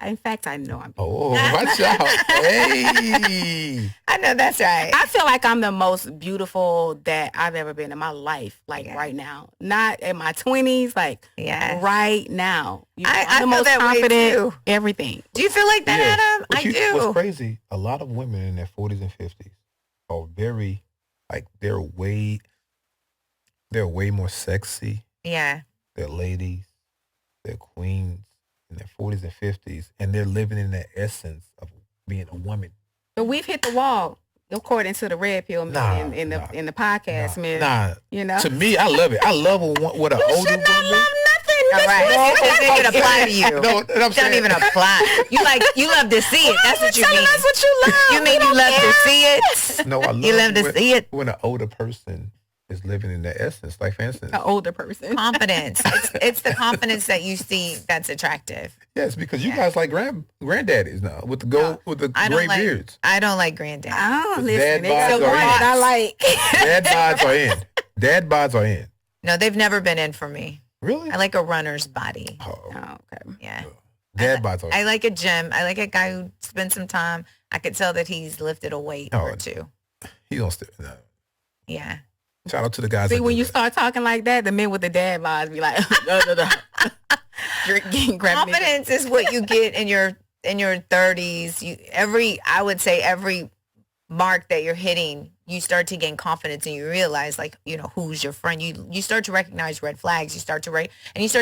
In fact, I know I'm beautiful. Oh, watch out. Hey. I know that's right. I feel like I'm the most beautiful that I've ever been in my life, right now. Not in my 20s, right now. I'm the most confident, everything. Do you feel like that, Adam? I do. What's crazy, a lot of women in their 40s and 50s are very, they're way more sexy. Yeah. They're ladies. They're queens in their 40s and 50s, and they're living in the essence of being a woman. But we've hit the wall, according to the red pill man in the podcast, man. To me, I love it. I love what an older woman. Nothing. All right. It doesn't even apply to you. No, it don't even apply. You love to see it. That's what you mean. That's what you love. You mean you love to see it? No, I love you love to see it. When an older person is living in that essence, like for instance, an older person. Confidence. It's the confidence that you see that's attractive. Yes, because you guys like granddaddies now with the gray beards. I don't like granddad. Oh, listen, dad bods are in. I like. Dad bods are in. Dad bods are in. No, they've never been in for me. Really? I like a runner's body. Oh, okay. Yeah. Dad bods. I like a gym. I like a guy who spends some time. I could tell that he's lifted a weight or two. He don't still. No. Yeah. Shout out to the guys. See, when you start talking like that, the men with the dad bods be like, confidence is what you get in your 30s. I would say every mark that you're hitting, you start to gain confidence and you realize, like, who's your friend. You start to recognize red flags. You start to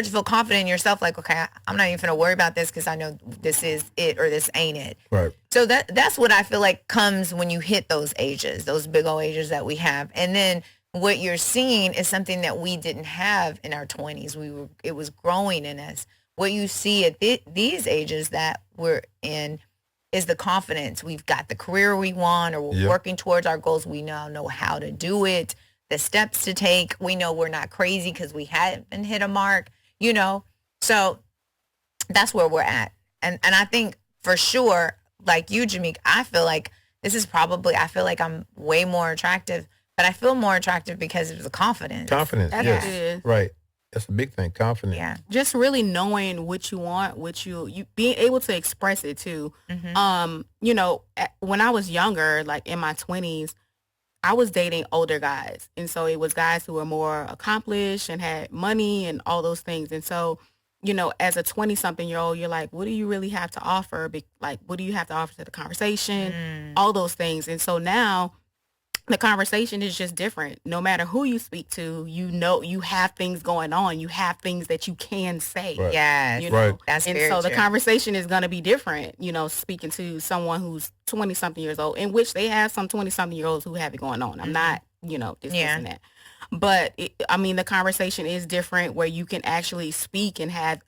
feel confident in yourself, like, okay, I'm not even going to worry about this because I know this is it or this ain't it. Right. So that's what I feel like comes when you hit those ages, those big old ages that we have. And then what you're seeing is something that we didn't have in our 20s. It was growing in us. What you see at these ages that we're in is the confidence. We've got the career we want, or we're working towards our goals. We now know how to do it, the steps to take. We know we're not crazy because we haven't hit a mark, So that's where we're at. And I think for sure, like you, Jamika, I feel like I'm way more attractive, but I feel more attractive because of the confidence. Confidence, yes. Right. That's a big thing, confidence. Yeah. Just really knowing what you want, what you being able to express it too. Mm-hmm. When I was younger, like in my 20s, I was dating older guys. And so it was guys who were more accomplished and had money and all those things. And so, as a 20-something-year-old, you're like, what do you really have to offer? Like, what do you have to offer to the conversation? All those things. And so now the conversation is just different. No matter who you speak to, you have things going on. You have things that you can say. Right. Yes. Right. That's and very so true. the conversation is going to be different, speaking to someone who's 20-something years old, in which they have some 20-something-year-olds who have it going on. I'm not, dismissing that. But, the conversation is different where you can actually speak and have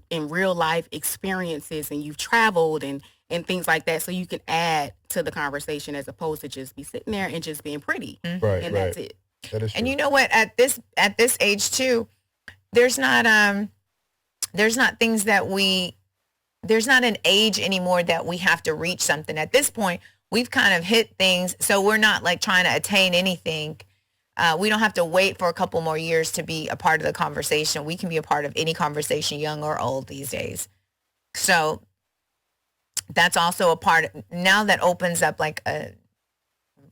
in real life experiences, and you've traveled and things like that, so you can add to the conversation as opposed to just be sitting there and just being pretty. Right, and that's it. That is true. And you know what? At this age too, there's not things that there's not an age anymore that we have to reach something. At this point, we've kind of hit things, so we're not like trying to attain anything. We don't have to wait for a couple more years to be a part of the conversation. We can be a part of any conversation, young or old, these days. So that's also a part now that opens up like a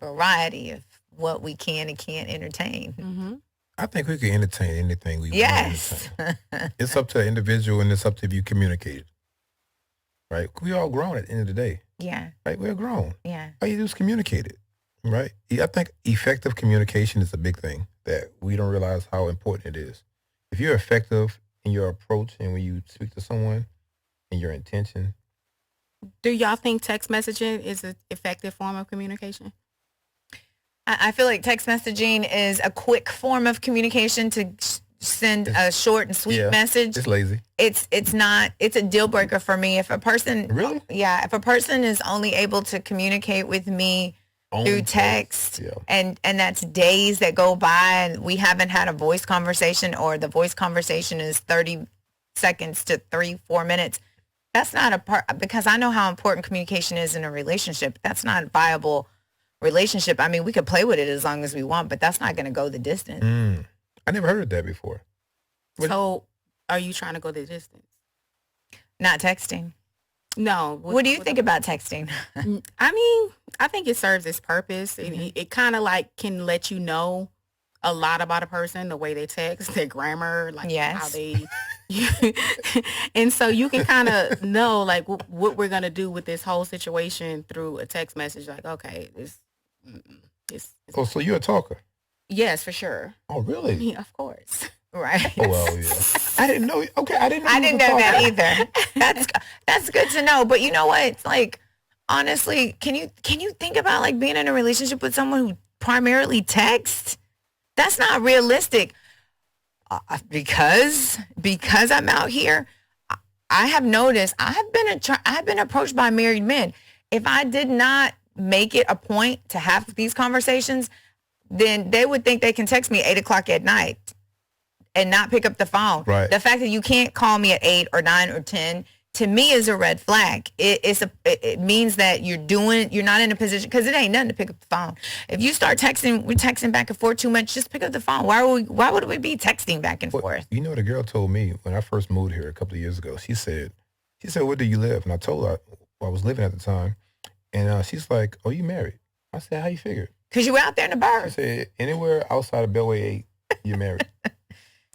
variety of what we can and can't entertain. Mm-hmm. I think we can entertain anything we want Yes. to entertain. It's up to the individual, and it's up to if you communicate. Right? We all grown at the end of the day. Yeah. Right? We're grown. Yeah. All you do is communicate it. Right? I think effective communication is a big thing that we don't realize how important it is. If you're effective in your approach and when you speak to someone and your intention. Do y'all think text messaging is an effective form of communication? I feel like text messaging is a quick form of communication to send a short and sweet message. It's lazy. It's a deal breaker for me. If a person, really? Yeah, if a person is only able to communicate with me through text, and that's days that go by and we haven't had a voice conversation, or the voice conversation is 30 seconds to 3-4 minutes, that's not a part, because I know how important communication is in a relationship. That's not a viable relationship. I mean, we could play with it as long as we want, but that's not going to go the distance. I never heard of that before. So are you trying to go the distance? Not texting. No. What do you think about texting? I mean, I think it serves its purpose. It kind of like can let you know a lot about a person, the way they text, their grammar, like how they... And so you can kind of know like what we're going to do with this whole situation through a text message. Like, okay, Oh, so you're a talker? Yes, for sure. Oh, really? Yeah, of course. Right. Oh, well, yeah. I didn't know. Okay, I didn't know that either. That's good to know. But you know what? It's like, honestly, can you think about like being in a relationship with someone who primarily texts? That's not realistic. Because I'm out here, I have noticed I have been approached by married men. If I did not make it a point to have these conversations, then they would think they can text me at 8:00 at night and not pick up the phone. Right. The fact that you can't call me at 8 or 9 or 10 to me is a red flag. It means that you're not in a position, because it ain't nothing to pick up the phone. If you start we're texting back and forth too much, just pick up the phone. Why would we be texting back and forth? You know, the girl told me when I first moved here a couple of years ago, she said, She said, where do you live? And I told her where I was living at the time. And she's like, oh, you married? I said, how you figure? Because you were out there in the She bird. said, anywhere outside of Beltway 8, you're married.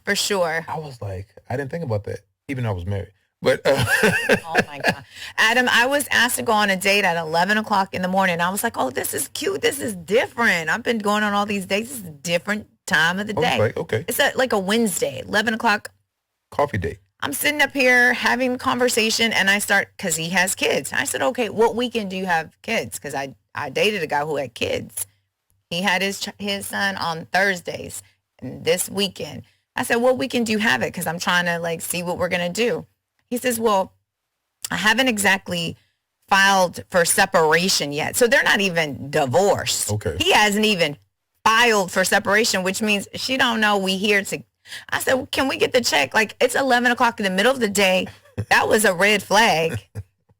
For sure. I was like, I didn't think about that, even though I was married. But Oh my God. Adam, I was asked to go on a date at 11 o'clock in the morning. I was like, oh, this is cute. This is different. I've been going on all these dates. This is a different time of the I was day. like, okay, It's like a Wednesday, 11 o'clock. coffee date. I'm sitting up here having a conversation and I start, because he has kids. I said, okay, what weekend do you have kids? Because I dated a guy who had kids. He had his son on Thursdays and this weekend. I said, what weekend do you have it? Because I'm trying to like see what we're going to do. He says, well, I haven't exactly filed for separation yet. So they're not even divorced. Okay. He hasn't even filed for separation, which means she don't know we here to. I said, well, can we get the check? Like, it's 11 o'clock in the middle of the day. That was a red flag.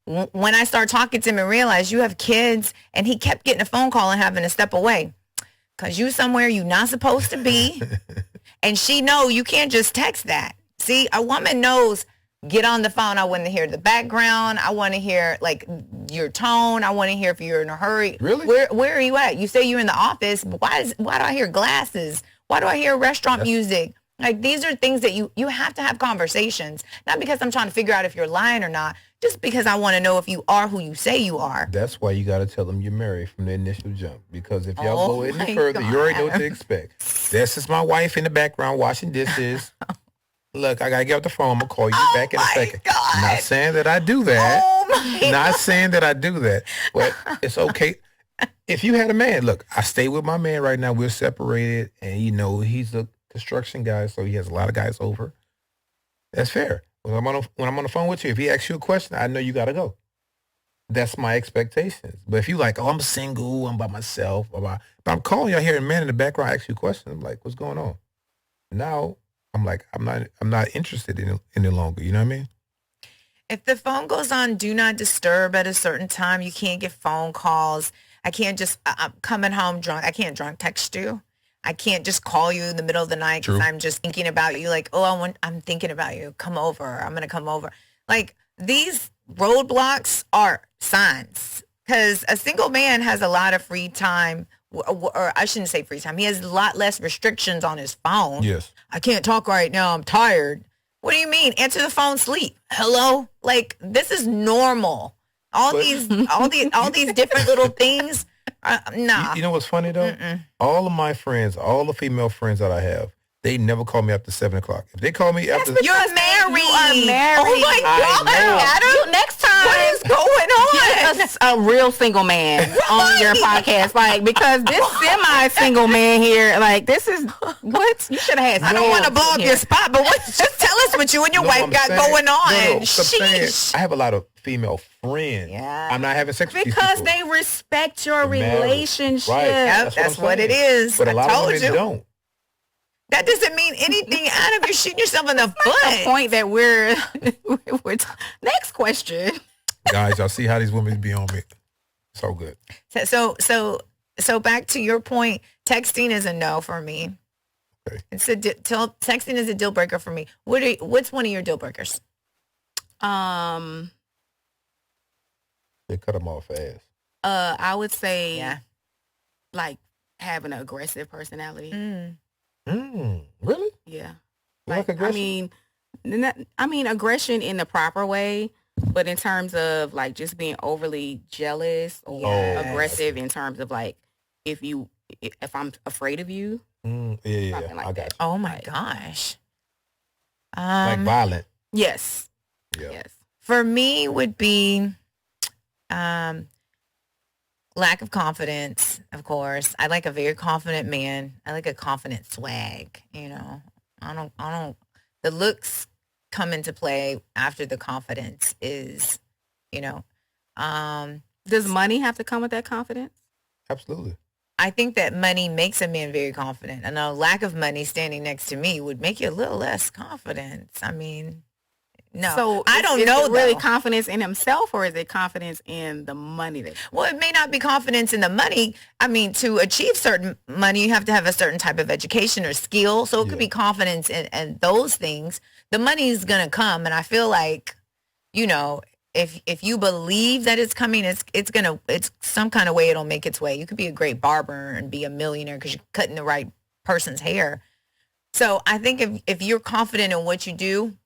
When I start talking to him and realize you have kids, and he kept getting a phone call and having to step away because you somewhere you're not supposed to be. And she know you can't just text that. See, a woman knows, get on the phone. I want to hear the background. I want to hear like your tone. I want to hear if you're in a hurry. Really? Where are you at? You say you're in the office. But why do I hear glasses? Why do I hear restaurant music? Like, these are things that you have to have conversations. Not because I'm trying to figure out if you're lying or not, just because I want to know if you are who you say you are. That's why you got to tell them you're married from the initial jump. Because if y'all go any my further, you already know what God. to expect. This is my wife in the background washing dishes. Look, I got to get off the phone. I'm going to call you back in a my second. God. Not saying that I do that. Oh, my Not saying that I do that. But it's okay. If you had a man, look, I stay with my man right now. We're separated. And, you know, he's a construction guy, so he has a lot of guys over. That's fair. When I'm on the phone with you, if he asks you a question, I know you got to go. That's my expectations. But if you like, oh, I'm single, I'm by myself, blah, blah. But I'm calling you, I hear a man in the background ask you a question. I'm like, what's going on? Now I'm like, I'm not interested in it any longer. You know what I mean? If the phone goes on do not disturb at a certain time, you can't get phone calls. I can't just, I'm coming home drunk. I can't drunk text you. I can't just call you in the middle of the night because True. I'm just thinking about you. Like, oh, I'm thinking about you. Come over. I'm going to come over. Like, these roadblocks are signs, because a single man has a lot of free time, or I shouldn't say free time. He has a lot less restrictions on his phone. Yes. I can't talk right now. I'm tired. What do you mean? Answer the phone, sleep. Hello? Like, this is normal. All these different little things. Nah. You know what's funny though? All of my friends, all the female friends that I have, they never call me after 7 o'clock. If they call me after, You're married. You are married. Oh my God, Adam. Next time, What is going on? get a real single man on your podcast, like, because this semi-single man here, like, this is what you should have had. I don't want to blow up your spot, but just tell us what you and your No, wife I'm got saying- going on. No, I'm saying, Sheesh. I have a lot of female friends. Yeah. I'm not having sex with these Because people. they respect your They're married. relationship. Right. Yep, that's I'm what it saying. is. But a lot I of told women you. don't. That doesn't mean anything, Adam. You're shooting yourself in the The foot. point that we're next question. Guys, y'all see how these women be on me? So good. So back to your point, texting is a no for me. Okay. Texting is a deal breaker for me. What's one of your deal breakers? They cut them off fast. I would say, Yeah. like, having an aggressive personality. Really? Yeah. You like aggression? I mean, aggression in the proper way, but in terms of like just being overly jealous or Yes. aggressive in terms of like if I'm afraid of you, Yeah. something like I that. got you. Oh my gosh. Like violent. Yes. Yeah. Yes. For me would be lack of confidence, of course. I like a very confident man. I like a confident swag, you know. I don't the looks come into play after the confidence is, you know. Does money have to come with that confidence? Absolutely. I think that money makes a man very confident. And a lack of money standing next to me would make you a little less confident. I mean, no. So I don't is know it really though. confidence in himself, or is it confidence in the money that? Well, it may not be confidence in the money. I mean, to achieve certain money, you have to have a certain type of education or skill. So it could be confidence in those things. The money is going to come. And I feel like, you know, if you believe that it's coming, it's some kind of way it'll make its way. You could be a great barber and be a millionaire because you're cutting the right person's hair. So I think if you're confident in what you do,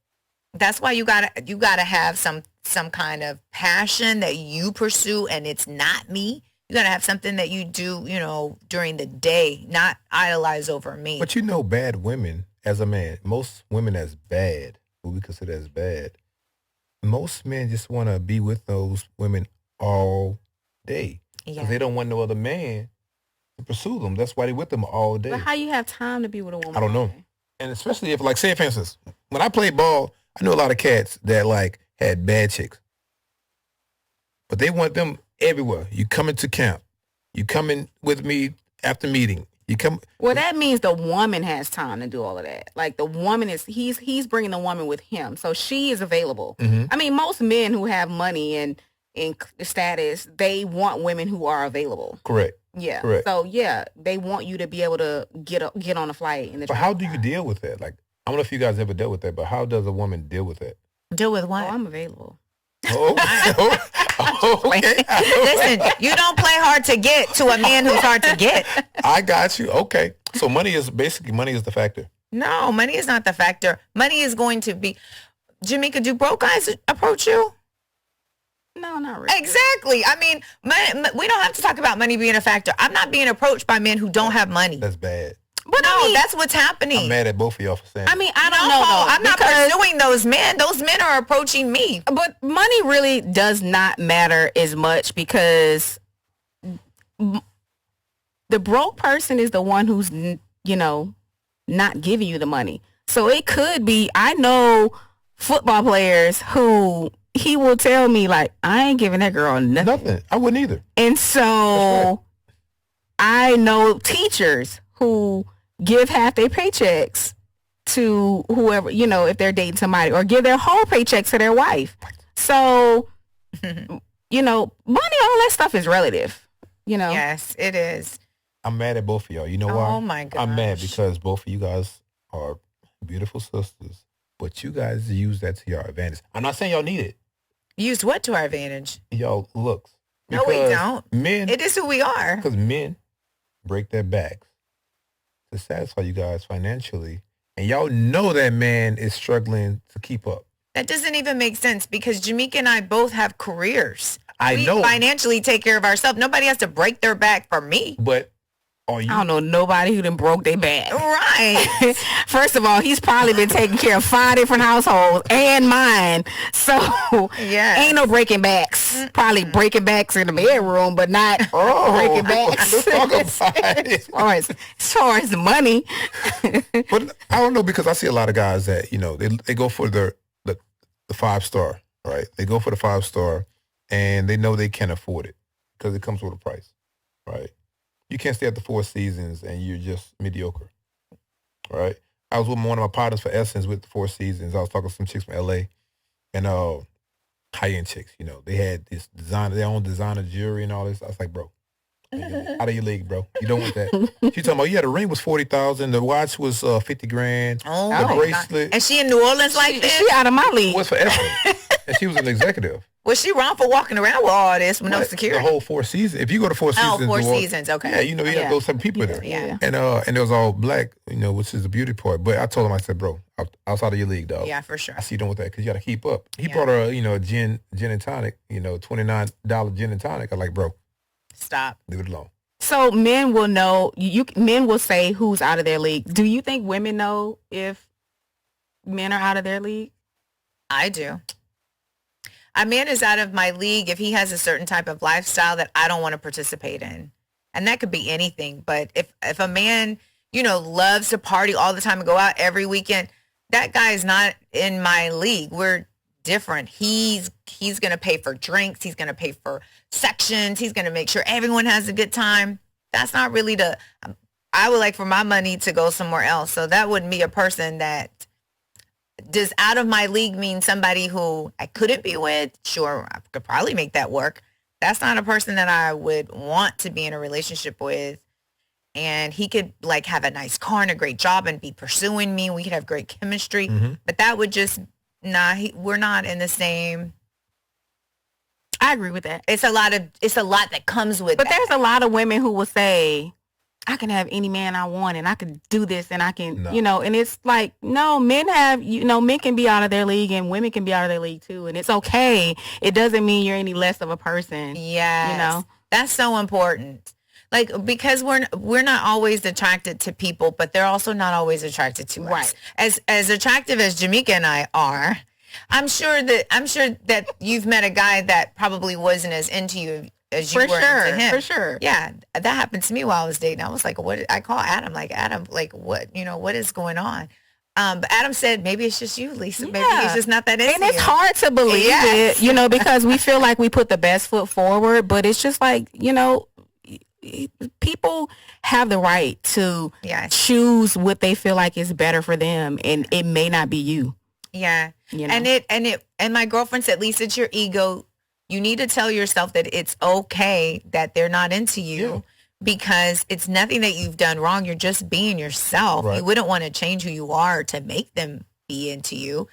that's why you gotta have some kind of passion that you pursue, and it's not me. You gotta have something that you do, you know, during the day, not idolize over me. But you know, bad women, as a man, most women as bad, what we consider as bad, most men just want to be with those women all day. Because they don't want no other man to pursue them. That's why they with them all day. But how you have time to be with a woman? I don't know. And especially if, like, say, for instance, when I played ball, I knew a lot of cats that, like, had bad chicks. But they want them everywhere. You coming to camp. You coming with me after meeting. You come. Well, that means the woman has time to do all of that. Like, the woman he's bringing the woman with him. So she is available. Mm-hmm. I mean, most men who have money and status, they want women who are available. Correct. Yeah. Correct. So, yeah, they want you to be able to get on a flight. But how do you deal with that? Like, I don't know if you guys ever dealt with that, but how does a woman deal with that? Deal with what? Oh, I'm available. Okay. Listen, you don't play hard to get to a man who's hard to get. I got you. Okay. So money is the factor. No, money is not the factor. Money is going to be. Jamika, do broke guys approach you? No, not really. Exactly. I mean, we don't have to talk about money being a factor. I'm not being approached by men who don't have money. That's bad. But no, I mean, that's what's happening. I'm mad at both of y'all for saying I mean, I don't know. Though, I'm not pursuing those men. Those men are approaching me. But money really does not matter as much because the broke person is the one who's, you know, not giving you the money. So it could be, I know football players who he will tell me, like, I ain't giving that girl nothing. Nothing. I wouldn't either. And so I know teachers who give half their paychecks to whoever, you know, if they're dating somebody, or give their whole paychecks to their wife. So, you know, money, all that stuff is relative, you know. Yes, it is. I'm mad at both of y'all. You know why? Oh my gosh. I'm mad because both of you guys are beautiful sisters, but you guys use that to your advantage. I'm not saying y'all need it. Use what to our advantage? Y'all looks. No, we don't. Men. It is who we are. Because men break their backs to satisfy you guys financially. And y'all know that man is struggling to keep up. That doesn't even make sense because Jamika and I both have careers. I know. We financially take care of ourselves. Nobody has to break their back for me. But are you? I don't know nobody who done broke their back. Right. First of all, he's probably been taking care of 5 different households and mine. So ain't no breaking backs. Probably breaking backs in the bedroom, but not breaking backs. Let's talk about it. As far as the money. But I don't know, because I see a lot of guys that, you know, they go for the 5-star, right? They go for the 5-star and they know they can't afford it because it comes with a price, right? You can't stay at the 4 Seasons and you're just mediocre, right? I was with one of my partners for Essence with the 4 Seasons. I was talking to some chicks from LA and high-end chicks, you know. They had this designer, their own designer jewelry and all this. I was like, bro, out of your league, bro. You don't want that. She talking about, yeah, the ring was $40,000, the watch was $50,000, the bracelet. And she in New Orleans like this? She out of my league. Was for Essence. And she was an executive. Was she wrong for walking around with all this with no security? The whole 4 Seasons. If you go to 4 Seasons. 4 Seasons, okay. Yeah, you know, you have those type of people there. Yeah. And it was all black, you know, which is the beauty part. But I told him, I said, bro, outside of your league, dog. Yeah, for sure. I see you doing with that because you got to keep up. He brought her, you know, a gin and tonic, you know, $29 gin and tonic. I'm like, bro. Stop. Leave it alone. So men will know, men will say who's out of their league. Do you think women know if men are out of their league? I do. A man is out of my league if he has a certain type of lifestyle that I don't want to participate in. And that could be anything. But if a man, you know, loves to party all the time and go out every weekend, that guy is not in my league. We're different. He's going to pay for drinks. He's going to pay for sections. He's going to make sure everyone has a good time. That's not really I would like for my money to go somewhere else. So that wouldn't be a person that does out of my league mean somebody who I couldn't be with. Sure, I could probably make that work. That's not a person that I would want to be in a relationship with. And he could like have a nice car and a great job and be pursuing me. We could have great chemistry, but that would just we're not in the same I agree with that. It's a lot that comes with But that. there's a lot of women who will say, I can have any man I want and I can do this and I can, and it's like, no, men can be out of their league and women can be out of their league too. And it's okay. It doesn't mean you're any less of a person. Yes. That's so important. Like, because we're not always attracted to people, but they're also not always attracted to us. As attractive as Jamika and I are, I'm sure that you've met a guy that probably wasn't as into you as you were into him. For sure. Yeah, that happened to me while I was dating. I was like, what? I call Adam, like, Adam, like, what? What is going on? But Adam said, maybe it's just you, Lisa. Maybe he's just not that into And it's you. hard to believe it, because we feel like we put the best foot forward, but it's just like, people have the right to choose what they feel like is better for them, and it may not be you. Yeah. And my girlfriend said, Lisa, it's your ego. You need to tell yourself that it's okay that they're not into you because it's nothing that you've done wrong. You're just being yourself. Right. You wouldn't want to change who you are to make them be into you.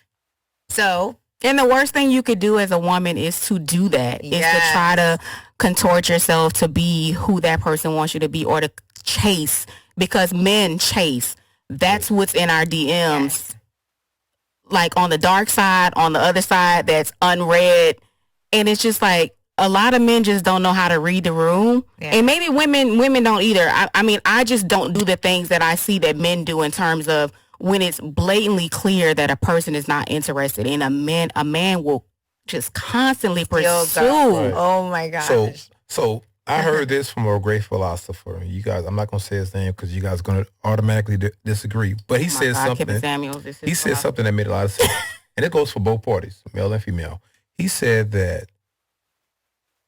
So. And the worst thing you could do as a woman is to do that. Is to try to contort yourself to be who that person wants you to be, or to chase, because men chase. That's what's in our DMs. Yes. Like on the dark side, on the other side that's unread. And it's just like a lot of men just don't know how to read the room. Yeah. And maybe women don't either. I mean, I just don't do the things that I see that men do in terms of when it's blatantly clear that a person is not interested in a man will just constantly pursue. Right. Oh my gosh. So I heard this from a great philosopher. You guys, I'm not going to say his name because you guys are going to automatically disagree. But he said something. He said something that made a lot of sense. And it goes for both parties, male and female. He said that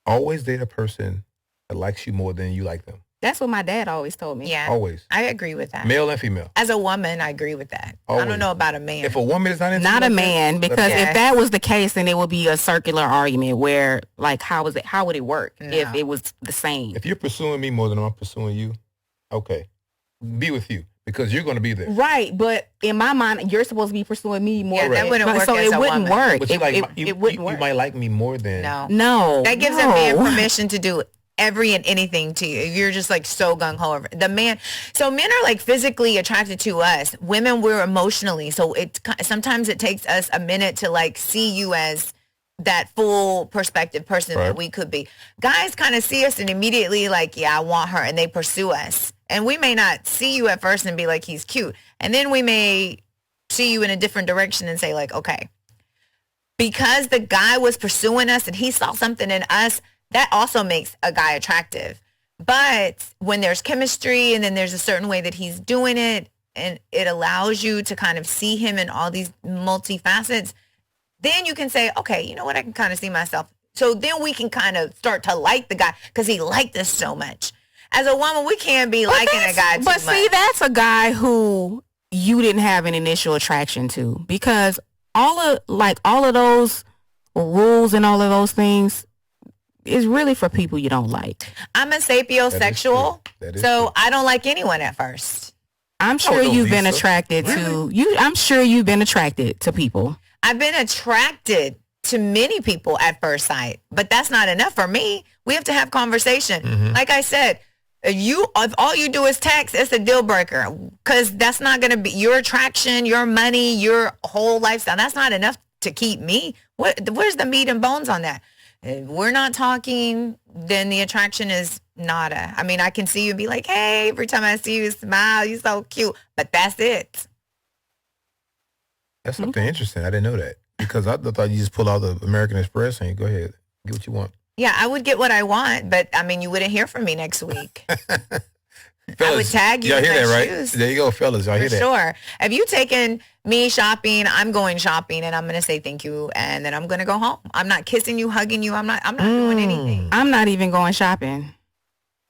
always date a person that likes you more than you like them. That's what my dad always told me. Yeah. Always. I agree with that. Male and female. As a woman, I agree with that. Always. I don't know about a man. If a woman is not into a man, because if that was the case, then it would be a circular argument where, like, how would it work if it was the same? If you're pursuing me more than I'm pursuing you, okay, be with you because you're going to be there. Right, but in my mind, you're supposed to be pursuing me more. Yeah, that wouldn't work. So it wouldn't work. But it wouldn't work. You might like me more than no. That gives a man permission to do every and anything to you. You're just like so gung-ho over the man. So men are like physically attracted to us. Women, we're emotionally. So sometimes it takes us a minute to like see you as that full perspective person that we could be. Guys kind of see us and immediately like, yeah, I want her, and they pursue us. And we may not see you at first and be like, he's cute. And then we may see you in a different direction and say like, okay, because the guy was pursuing us and he saw something in us, that also makes a guy attractive. But when there's chemistry and then there's a certain way that he's doing it and it allows you to kind of see him in all these multifacets, then you can say, okay, you know what? I can kind of see myself. So then we can kind of start to like the guy because he liked us so much. As a woman, we can't be liking a guy too much. But see, that's a guy who you didn't have an initial attraction to, because all of those rules and all of those things is really for people you don't like. I'm a sapiosexual, so true. I don't like anyone at first. I'm sure you've been attracted to you. I'm sure you've been attracted to people. I've been attracted to many people at first sight, but that's not enough for me. We have to have conversation. Mm-hmm. Like I said, if all you do is text, it's a deal breaker, because that's not going to be your attraction, your money, your whole lifestyle. That's not enough to keep me. Where's the meat and bones on that? If we're not talking, then the attraction is nada. I mean, I can see you and be like, hey, every time I see you smile, you're so cute. But that's it. That's something interesting. I didn't know that, because I thought you just pull out the American Express and go ahead, get what you want. Yeah, I would get what I want, but I mean, you wouldn't hear from me next week. Fellas, I would tag you. Y'all hear that, right? Shoes. There you go, fellas. Y'all hear that? Sure. If you taken me shopping, I'm going shopping, and I'm going to say thank you, and then I'm going to go home. I'm not kissing you, hugging you. I'm not doing anything. I'm not even going shopping.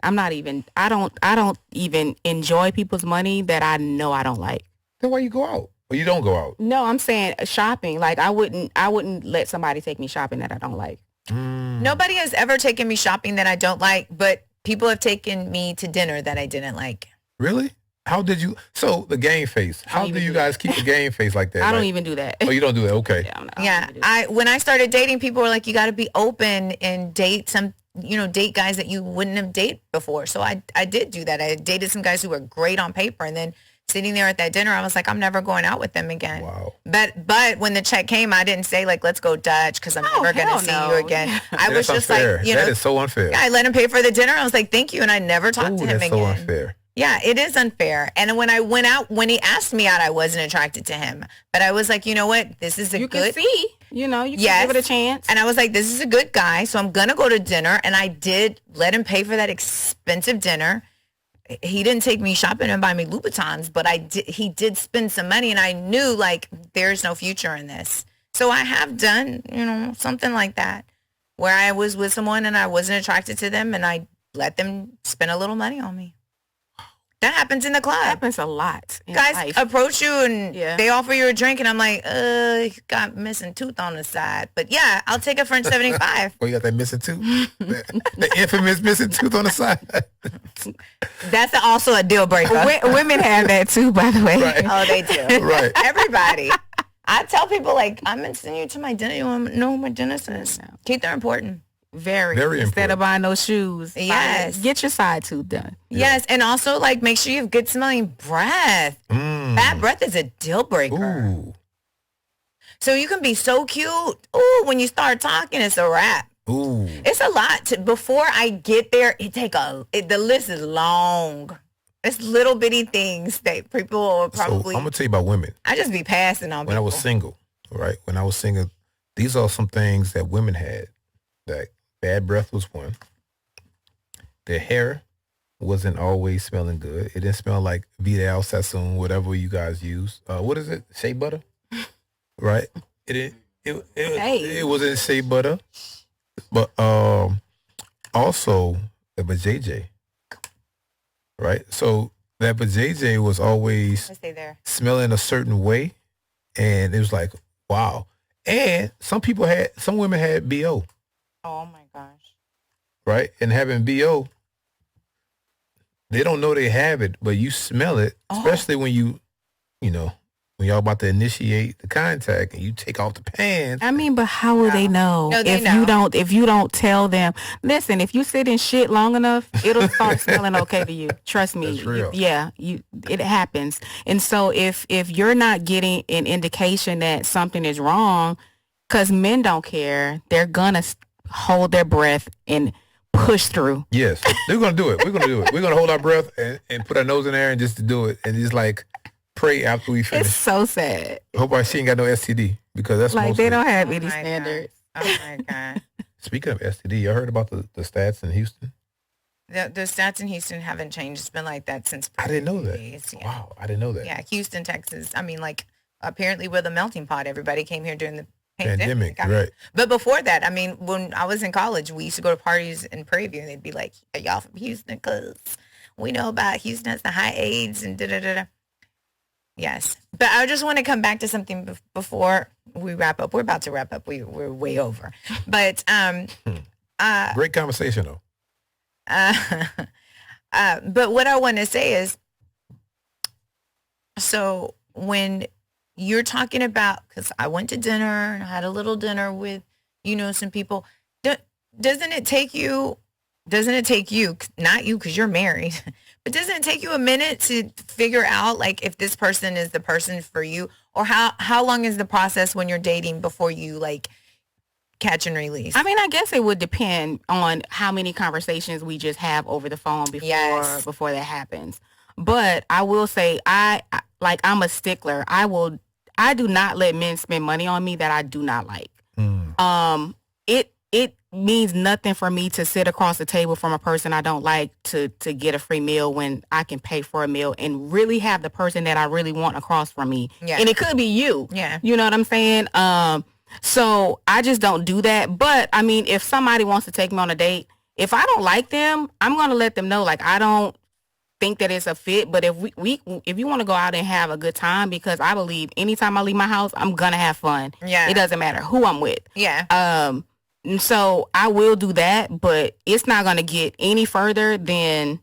I don't even enjoy people's money that I know I don't like. Then why you go out? Well, you don't go out. No, I'm saying shopping. Like I wouldn't let somebody take me shopping that I don't like. Nobody has ever taken me shopping that I don't like, but people have taken me to dinner that I didn't like. Really? How did you? So the game face. How do you guys keep the game face like that? I don't even do that. Oh, you don't do that? Okay. Yeah, when I started dating, people were like, you got to be open and date some, date guys that you wouldn't have dated before. So I did do that. I dated some guys who were great on paper, and then sitting there at that dinner, I was like, I'm never going out with them again. Wow. But when the check came, I didn't say like, let's go Dutch because I'm never going to see you again. I was just unfair. like, that is so unfair. Yeah, I let him pay for the dinner. I was like, thank you, and I never talked to him again. That's so unfair. Yeah, it is unfair. And when I went out, when he asked me out, I wasn't attracted to him. But I was like, you know what? This is a you good. Can see. You can give it a chance. And I was like, this is a good guy, so I'm going to go to dinner. And I did let him pay for that expensive dinner. He didn't take me shopping and buy me Louboutins, but he did spend some money, and I knew like there's no future in this. So I have done, something like that where I was with someone and I wasn't attracted to them, and I let them spend a little money on me. That happens in the club. That happens a lot. Guys life. approach you and they offer you a drink, and I'm like, you got missing tooth on the side. But yeah, I'll take a French 75. Well, you got that missing tooth? the infamous missing tooth on the side. That's also a deal breaker. Women have that too, by the way. Right. Oh, they do. Right. Everybody. I tell people, like, I'm going to send you to my dinner. You want to know who my dentist is? Keith, they're important. Very important. Instead of buying those shoes. Yes. Get your side tooth done. Yes. And also, like, make sure you have good smelling breath. Bad breath is a deal breaker. Ooh. So you can be so cute. Ooh, when you start talking, it's a wrap. Ooh. It's a lot. Before I get there, the list is long. It's little bitty things that people will probably. So I'm going to tell you about women. I just be passing on people. When I was single, right? When I was single, these are some things that women had. That bad breath was one. Their hair wasn't always smelling good. It didn't smell like Vidal Sassoon, whatever you guys use. What is it? Shea butter? Right? It wasn't shea butter. But also the vajayjay. Right? So that vajayjay was always smelling a certain way. And it was like, wow. And some women had BO. Oh my gosh. Right? And having BO, they don't know they have it, but you smell it, especially when when y'all about to initiate the contact and you take off the pants. I mean, but how will they know? No, they know. If you don't tell them, listen, if you sit in shit long enough, it'll start smelling okay to you. Trust me. That's real. It happens. And so if you're not getting an indication that something is wrong, because men don't care, they're gonna hold their breath and push through. Yes, they're gonna do it. We're gonna do it. We're gonna hold our breath and put our nose in there and just to do it and just like pray after we finish. It's so sad. Hope she ain't got no STD because that's like they don't have any my standards. God. Oh my God. Speaking of STD, you heard about the stats in Houston? The stats in Houston haven't changed. It's been like that since. I didn't know that. Days. Yeah. Wow, I didn't know that. Yeah, Houston, Texas. I mean, like apparently we're the melting pot. Everybody came here during the pandemic, right? But before that, I mean, when I was in college, we used to go to parties in Prairie View, and they'd be like, "Are y'all from Houston? Because we know about Houston has the high AIDS and da da da." Yes, but I just want to come back to something before we wrap up. We're about to wrap up. We're way over, but great conversation though. But what I want to say is, so when you're talking about, because I went to dinner and I had a little dinner with, some people, doesn't it take you, not you because you're married, but doesn't it take you a minute to figure out like if this person is the person for you, or how long is the process when you're dating before you like catch and release? I mean, I guess it would depend on how many conversations we just have over the phone before that happens. But I will say I'm a stickler. I do not let men spend money on me that I do not like. It means nothing for me to sit across the table from a person I don't like to get a free meal when I can pay for a meal and really have the person that I really want across from me. Yeah. And it could be you. Yeah. You know what I'm saying? So I just don't do that. But I mean, if somebody wants to take me on a date, if I don't like them, I'm going to let them know, like, I don't think that it's a fit. But if if you want to go out and have a good time, because I believe anytime I leave my house, I'm going to have fun. Yeah. It doesn't matter who I'm with. Yeah. And so I will do that, but it's not going to get any further than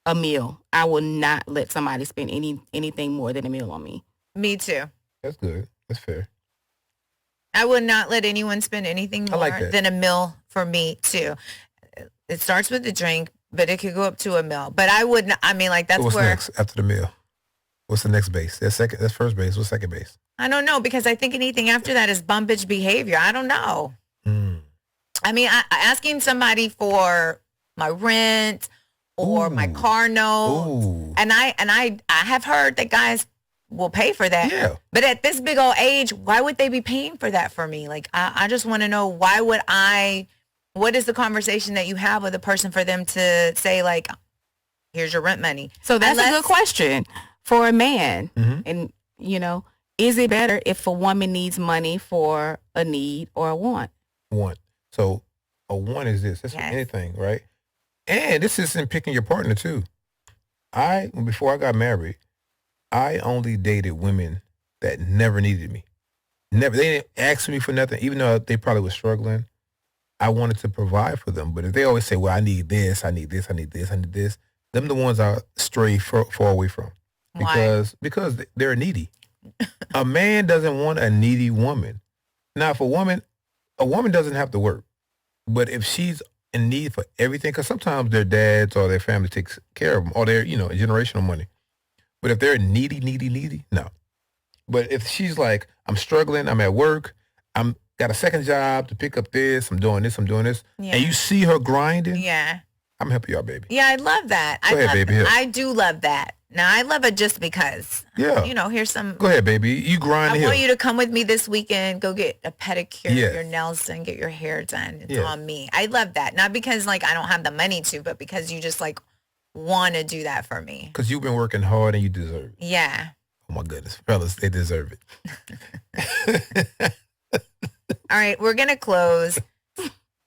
a meal. I will not let somebody spend anything more than a meal on me. Me too. That's good. That's fair. I would not let anyone spend anything I more like that. than a meal for me too. It starts with the drink, but it could go up to a meal. But I wouldn't. I mean, like that's So what's where next after the meal? What's the next base? That's second. That's first base. What's second base? I don't know, because I think anything after that is bum bitch behavior. I don't know. I mean, asking somebody for my rent or my car note, Ooh. and I have heard that guys will pay for that. Yeah. But at this big old age, why would they be paying for that for me? Like, I just want to know, why would I? What is the conversation that you have with a person for them to say, like, here's your rent money? So that's a good question for a man. And, is it better if a woman needs money for a need or a want? Want. So a want is this. That's for anything, right? And this isn't picking your partner too. Before I got married, I only dated women that never needed me. Never. They didn't ask me for nothing, even though they probably were struggling. I wanted to provide for them. But if they always say, well, I need this, I need this, I need this, I need this, them the ones I stray far away from. Because they're needy. A man doesn't want a needy woman. Now, if a woman doesn't have to work. But if she's in need for everything, because sometimes their dads or their family takes care of them, or their, generational money. But if they're needy, no. But if she's like, I'm struggling, I'm at work, I'm got a second job to pick up this, I'm doing this, Yeah. and you see her grinding, Yeah. I'm helping you out, baby. Yeah, I love that. Go ahead, baby. I do love that. Now, I love it just because. Yeah. Here's some. Go ahead, baby. You grind the I want hill. you to come with me this weekend, go get a pedicure, Yes. your nails done, get your hair done. It's Yes. on me. I love that. Not because, like, I don't have the money to, but because you just, like, want to do that for me. Because you've been working hard and you deserve it. Yeah. Oh, my goodness. Fellas, they deserve it. All right, we're going to close.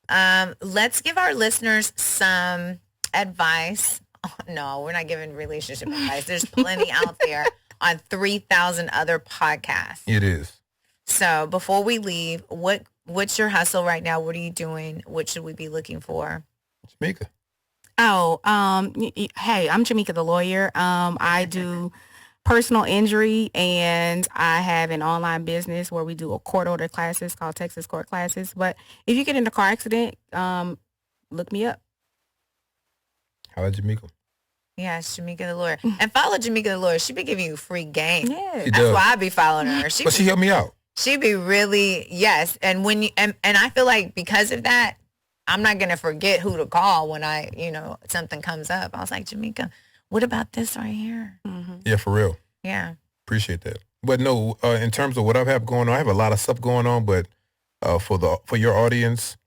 Let's give our listeners some advice. Oh, no, we're not giving relationship advice. There's plenty out there on 3,000 other podcasts. It is. So before we leave, what's your hustle right now? What are you doing? What should we be looking for? Jamika. Oh, hey, I'm Jamika the lawyer. I do personal injury, and I have an online business where we do a court order classes called Texas Court Classes. But if you get in a car accident, look me up. How about Jamika? Yeah, it's Jamika the lawyer. And follow Jamika the lawyer. She be giving you free game. Yeah. That's why I be following her. But she helped me out. She be really, yes. And when you, and I feel like because of that, I'm not going to forget who to call when something comes up. I was like, Jamika, what about this right here? Mm-hmm. Yeah, for real. Yeah. Appreciate that. But no, in terms of what I have going on, I have a lot of stuff going on. But for your audience,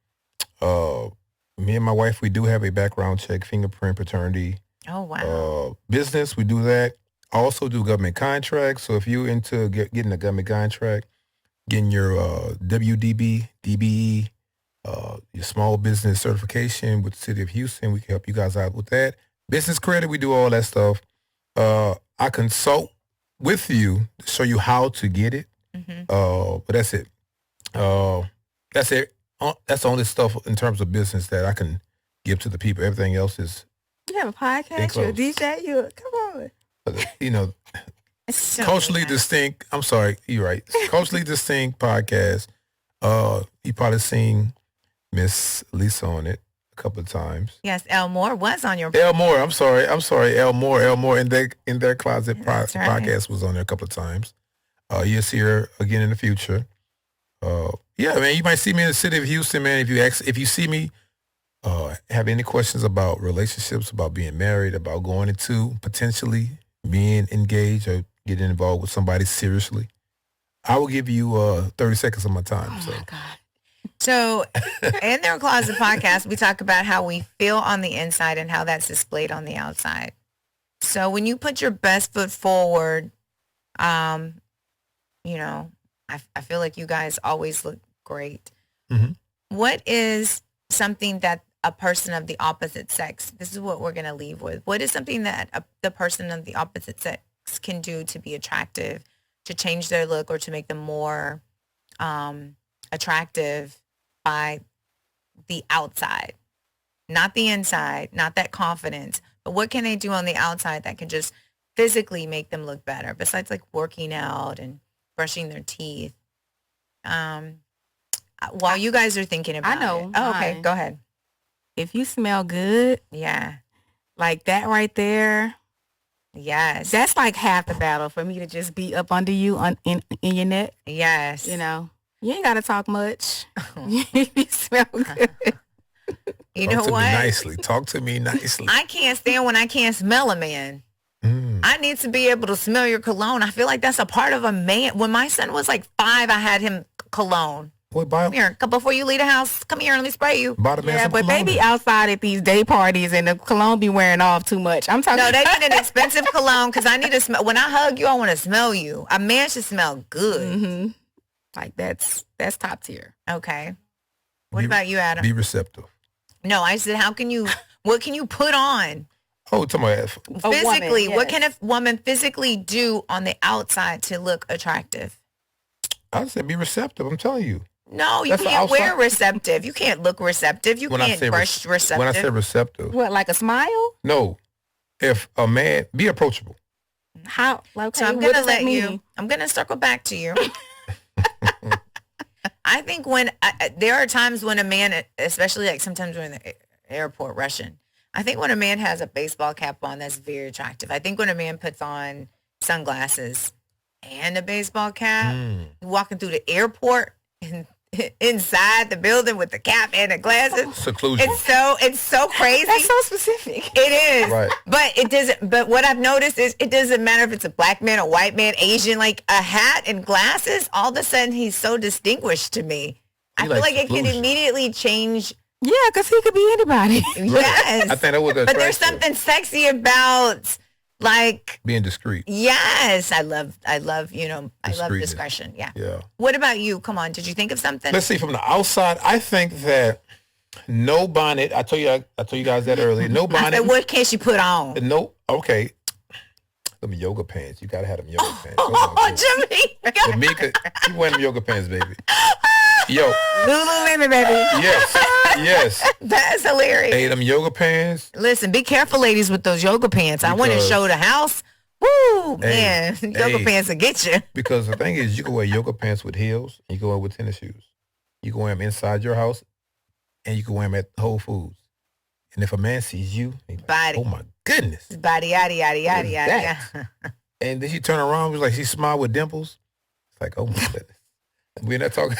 me and my wife, we do have a background check, fingerprint, paternity. Oh, wow. Business, we do that. I also do government contracts. So if you're into getting a government contract, getting your WDB, DBE, your small business certification with the city of Houston, we can help you guys out with that. Business credit, we do all that stuff. I consult with you to show you how to get it. Mm-hmm. But that's it. That's it. That's the only stuff in terms of business that I can give to the people. Everything else is. You have a podcast, you're a DJ, come on. It's so Culturally nice. distinct. I'm sorry, you're right. Culturally distinct podcast. You probably seen Miss Lisa on it a couple of times. Yes, El Moore was on your El Moore. I'm sorry. El Moore in their closet That's right. podcast was on there a couple of times. You'll see her again in the future. Yeah, man. You might see me in the city of Houston, man. If you see me, have any questions about relationships, about being married, about going into potentially being engaged or getting involved with somebody seriously, I will give you 30 seconds of my time. Oh, so. my God. So in their closet podcast, we talk about how we feel on the inside and how that's displayed on the outside. So when you put your best foot forward, I feel like you guys always look great. Mm-hmm. What is something that a person of the opposite sex, this is what we're going to leave with. What is something that the person of the opposite sex can do to be attractive, to change their look or to make them more attractive by the outside? not the inside, not that confidence, but what can they do on the outside that can just physically make them look better besides like working out and brushing their teeth? While you guys are thinking about I know. it. Oh, okay, go ahead. If you smell good, Yeah. like that right there, Yes. that's like half the battle for me to just be up under you in your neck. Yes. You know, you ain't got to talk much. You smell good. You Talk know to what? me nicely. Talk to me nicely. I can't stand when I can't smell a man. I need to be able to smell your cologne. I feel like that's a part of a man. When my son was like 5, I had him cologne. Boy, buy Come here, before you leave the house. Come here, let me spray you. the man Yeah, some but they cologne. be outside at these day parties and the cologne be wearing off too much. I'm talking. No, they need an expensive cologne because I need to smell. When I hug you, I want to smell you. A man should smell good. Mm-hmm. Like that's top tier. Okay. What Be- about you, Adam? Be receptive. No, I said, what can you put on? Oh, talking about Physically, woman, what yes. can a woman physically do on the outside to look attractive? I said be receptive. I'm telling you. No, you That's the can't wear outside. receptive. You can't look receptive. You When I can't say brush receptive. when I say receptive, What, like a smile? no. If a man be approachable. How? Like, So I'm what gonna does that let you. mean? I'm gonna circle back to you. I think when there are times when a man, especially like sometimes we're in the airport rushing. I think when a man has a baseball cap on, that's very attractive. I think when a man puts on sunglasses and a baseball cap, walking through the airport and inside the building with the cap and the glasses, Seclusion. it's so crazy. That's so specific. It is. Right. But it doesn't, but what I've noticed is it doesn't matter if it's a black man, a white man, Asian, like a hat and glasses, all of a sudden he's so distinguished to me. I He feel likes like it can seclusion. immediately change. Yeah, because he could be anybody. Yes. I think that was But there's something sexy about like, being discreet. yes, I love, I love Discreetness. discretion. Yeah. Yeah. What about you? Come on. Did you think of something? Let's see, from the outside, I think that no bonnet. I told you guys that earlier. No I bonnet. said, what can she put on? No. Okay. Them yoga pants. You gotta have them yoga pants. Oh, Jamika. Jamika, you wear them yoga pants, baby. Yo, Lululemon, baby. yes. That's hilarious. Hey, them yoga pants. Listen, be careful, ladies, with those yoga pants. I went and Because- showed the house. Woo, man, Hey, yoga hey. pants will get you. Because the thing is, you can wear yoga pants with heels. And you can wear them with tennis shoes. You can wear them inside your house, and you can wear them at Whole Foods. And if a man sees you, he's like, Body. oh my goodness. Body, yada, yada, yada, What is yada. that? yada. And then she turn around, was like she smiled with dimples. It's like, oh my goodness. We're not talking.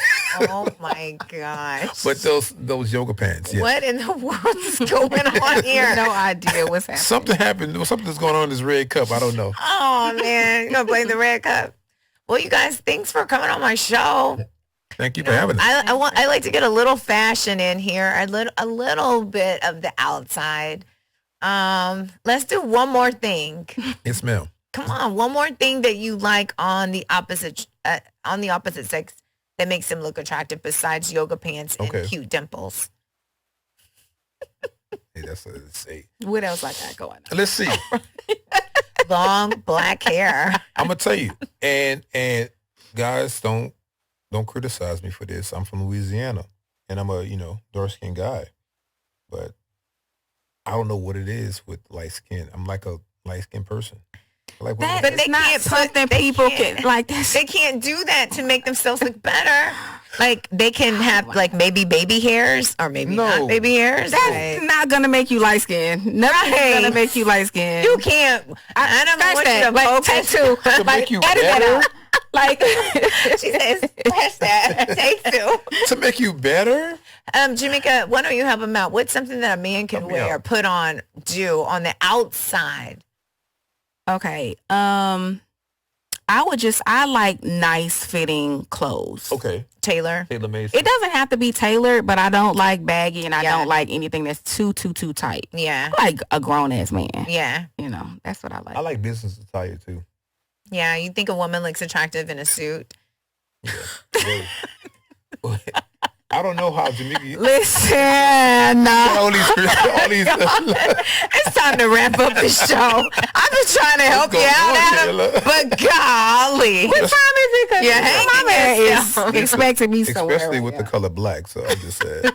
Oh my gosh. But those yoga pants, yeah. What in the world is going on here? No idea what's happening. Something happened. Something's going on in this red cup. I don't know. Oh man, you gonna blame the red cup? Well, you guys, thanks for coming on my show. Thank you for having us. I like to get a little fashion in here, a little bit of the outside. Let's do one more thing. It smell. Come on, one more thing that you like on the opposite sex that makes them look attractive besides yoga pants and Okay. cute dimples. Hey, that's what it say. What else I got going on? Let's see. Long black hair. I'm gonna tell you. And guys, don't criticize me for this. I'm from Louisiana, and I'm a dark skinned guy, but I don't know what it is with light skin. I'm like a light skinned person. I like women. But they It's not can't put- something they people can't- can like. That's They can't do that to make themselves look better. Like they can have like maybe baby hairs or maybe No. not baby hairs. that's Like, not gonna make you light skinned. Nothing's Right. gonna make you light skinned. you can't. I don't Scratch want you that. to Like focus. take two. To Like make you edit that better? out. Like She says, "Scratch that. Take two." To make you better? Jamika, why don't you help him out? What's something that a man can Help me wear, out. put on, do on the outside? okay. I like nice fitting clothes. Okay. Taylor. Taylor made. It doesn't have to be tailored, but I don't like baggy and I Yeah. don't like anything that's too tight. Yeah. I like a grown ass man. Yeah. You know, that's what I like. I like business attire too. Yeah. You think a woman looks attractive in a suit? Yeah. I don't know how Jamaica. Listen, all these. It's time to wrap up the show. I've been trying to help you going out, on, Adam, Taylor? but golly. what time is it? 'Cause You're my hanging man yourself. is expecting me somewhere. Especially right with the now. color black. So I'm just saying.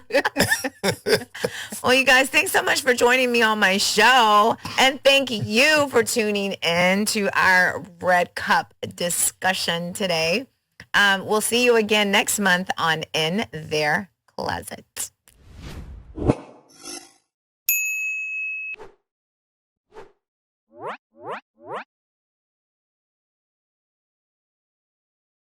Well, you guys, thanks so much for joining me on my show. And thank you for tuning in to our Red Cup discussion today. We'll see you again next month on In Their Closet.